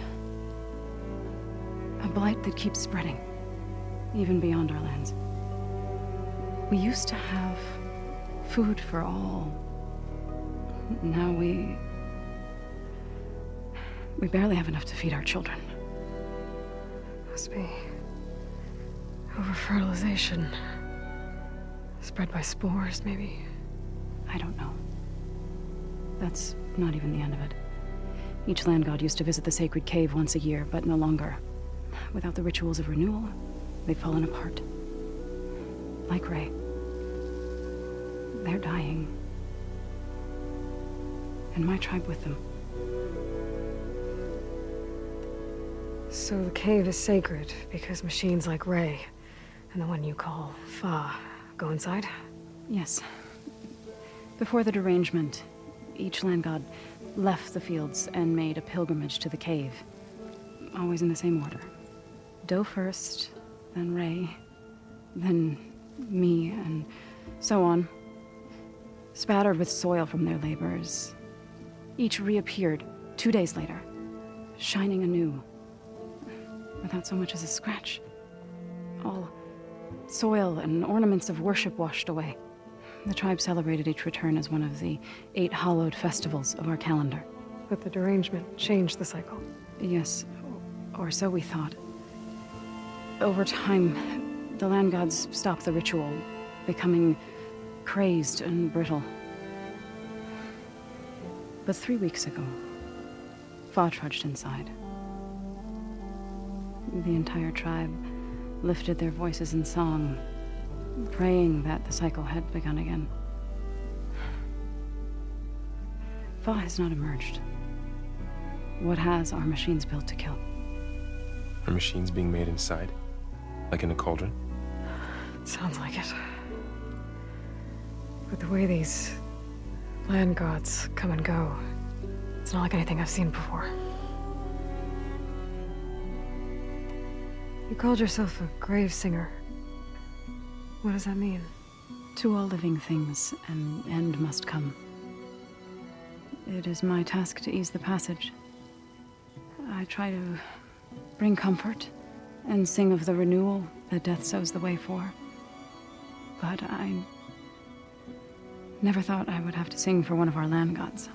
A blight that keeps spreading, even beyond our lands. We used to have food for all. Now we barely have enough to feed our children. Must be over-fertilization. Spread by spores, maybe? I don't know. That's not even the end of it. Each land god used to visit the sacred cave once a year, but no longer. Without the rituals of renewal, they've fallen apart. Like Ray. They're dying. And my tribe with them. So the cave is sacred because machines like Ray and the one you call Fa go inside? Yes. Before the derangement, each land god left the fields and made a pilgrimage to the cave. Always in the same order. Doe first, then Ray, then me, and so on. Spattered with soil from their labors. Each reappeared 2 days later, shining anew. Without so much as a scratch. All soil and ornaments of worship washed away. The tribe celebrated each return as one of the 8 hallowed festivals of our calendar. But the derangement changed the cycle. Yes, or so we thought. Over time, the land gods stopped the ritual, becoming crazed and brittle. But 3 weeks ago, Fa trudged inside. The entire tribe lifted their voices in song, praying that the cycle had begun again. Fa has not emerged. What has are machines built to kill? Are machines being made inside? Like in a cauldron? Sounds like it. But the way these land gods come and go, it's not like anything I've seen before. You called yourself a grave singer. What does that mean? To all living things, an end must come. It is my task to ease the passage. I try to bring comfort and sing of the renewal that death sows the way for. But I never thought I would have to sing for one of our land gods.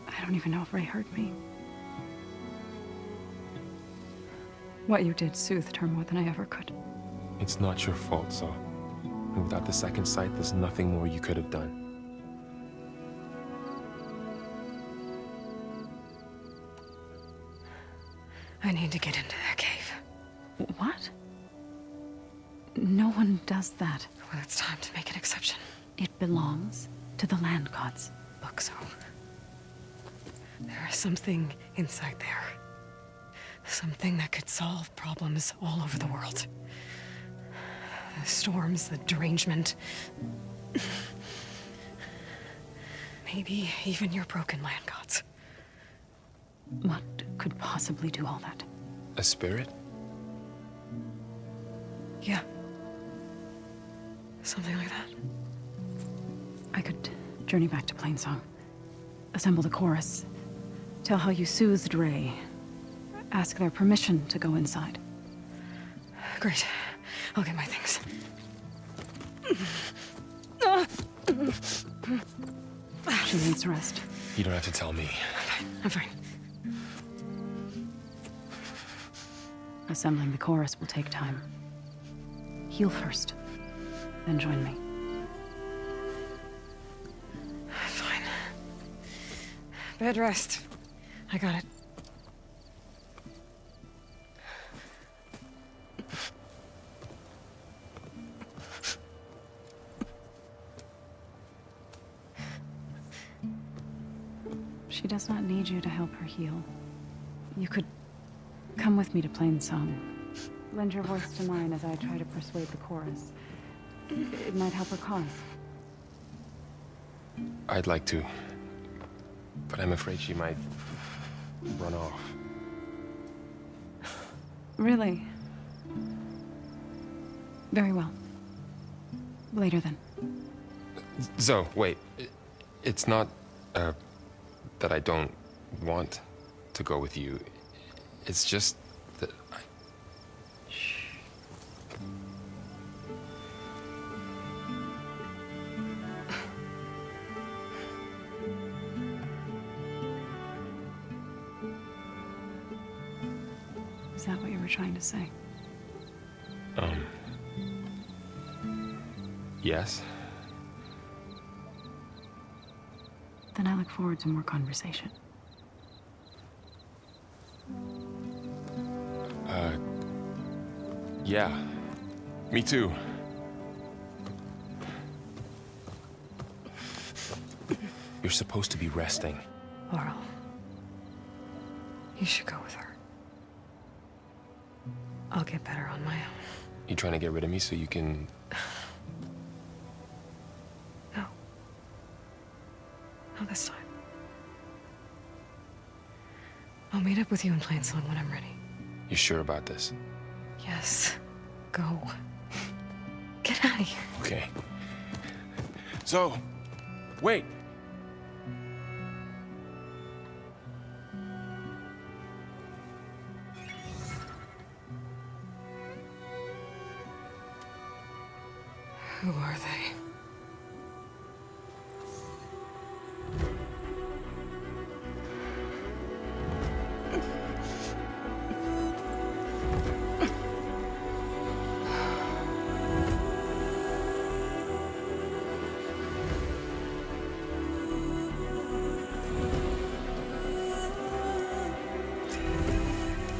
I don't even know if Ray heard me. What you did soothed her more than I ever could. It's not your fault, Saw. And without the second sight, there's nothing more you could have done. I need to get into that cave. What? No one does that. Well, it's time to make an exception. It belongs to the land gods. Look, so there is something inside there. Something that could solve problems all over the world. The storms, the derangement. Maybe even your broken land gods. What could possibly do all that? A spirit? Yeah. Something like that. I could journey back to Plainsong. Assemble the chorus. Tell how you soothed Ray. Ask their permission to go inside. Great. I'll get my things. She needs rest. You don't have to tell me. I'm fine. Assembling the chorus will take time. Heal first, then join me. Fine. Bed rest. I got it. She does not need you to help her heal. You could come with me to Plainsong. Lend your voice to mine as I try to persuade the chorus. It might help her cause. I'd like to, but I'm afraid she might run off. Really? Very well. Later then. Zoe, wait. It's not, that I don't want to go with you. It's just that I... Is that what you were trying to say? Yes? Then I look forward to more conversation. Yeah. Me too. You're supposed to be resting. Laurel. You should go with her. I'll get better on my own. You trying to get rid of me so you can... No. Not this time. I'll meet up with you in Plainsong when I'm ready. You sure about this? Yes. Go. Get out of here. Okay. So, wait. Who are they?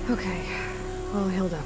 Okay, all healed up.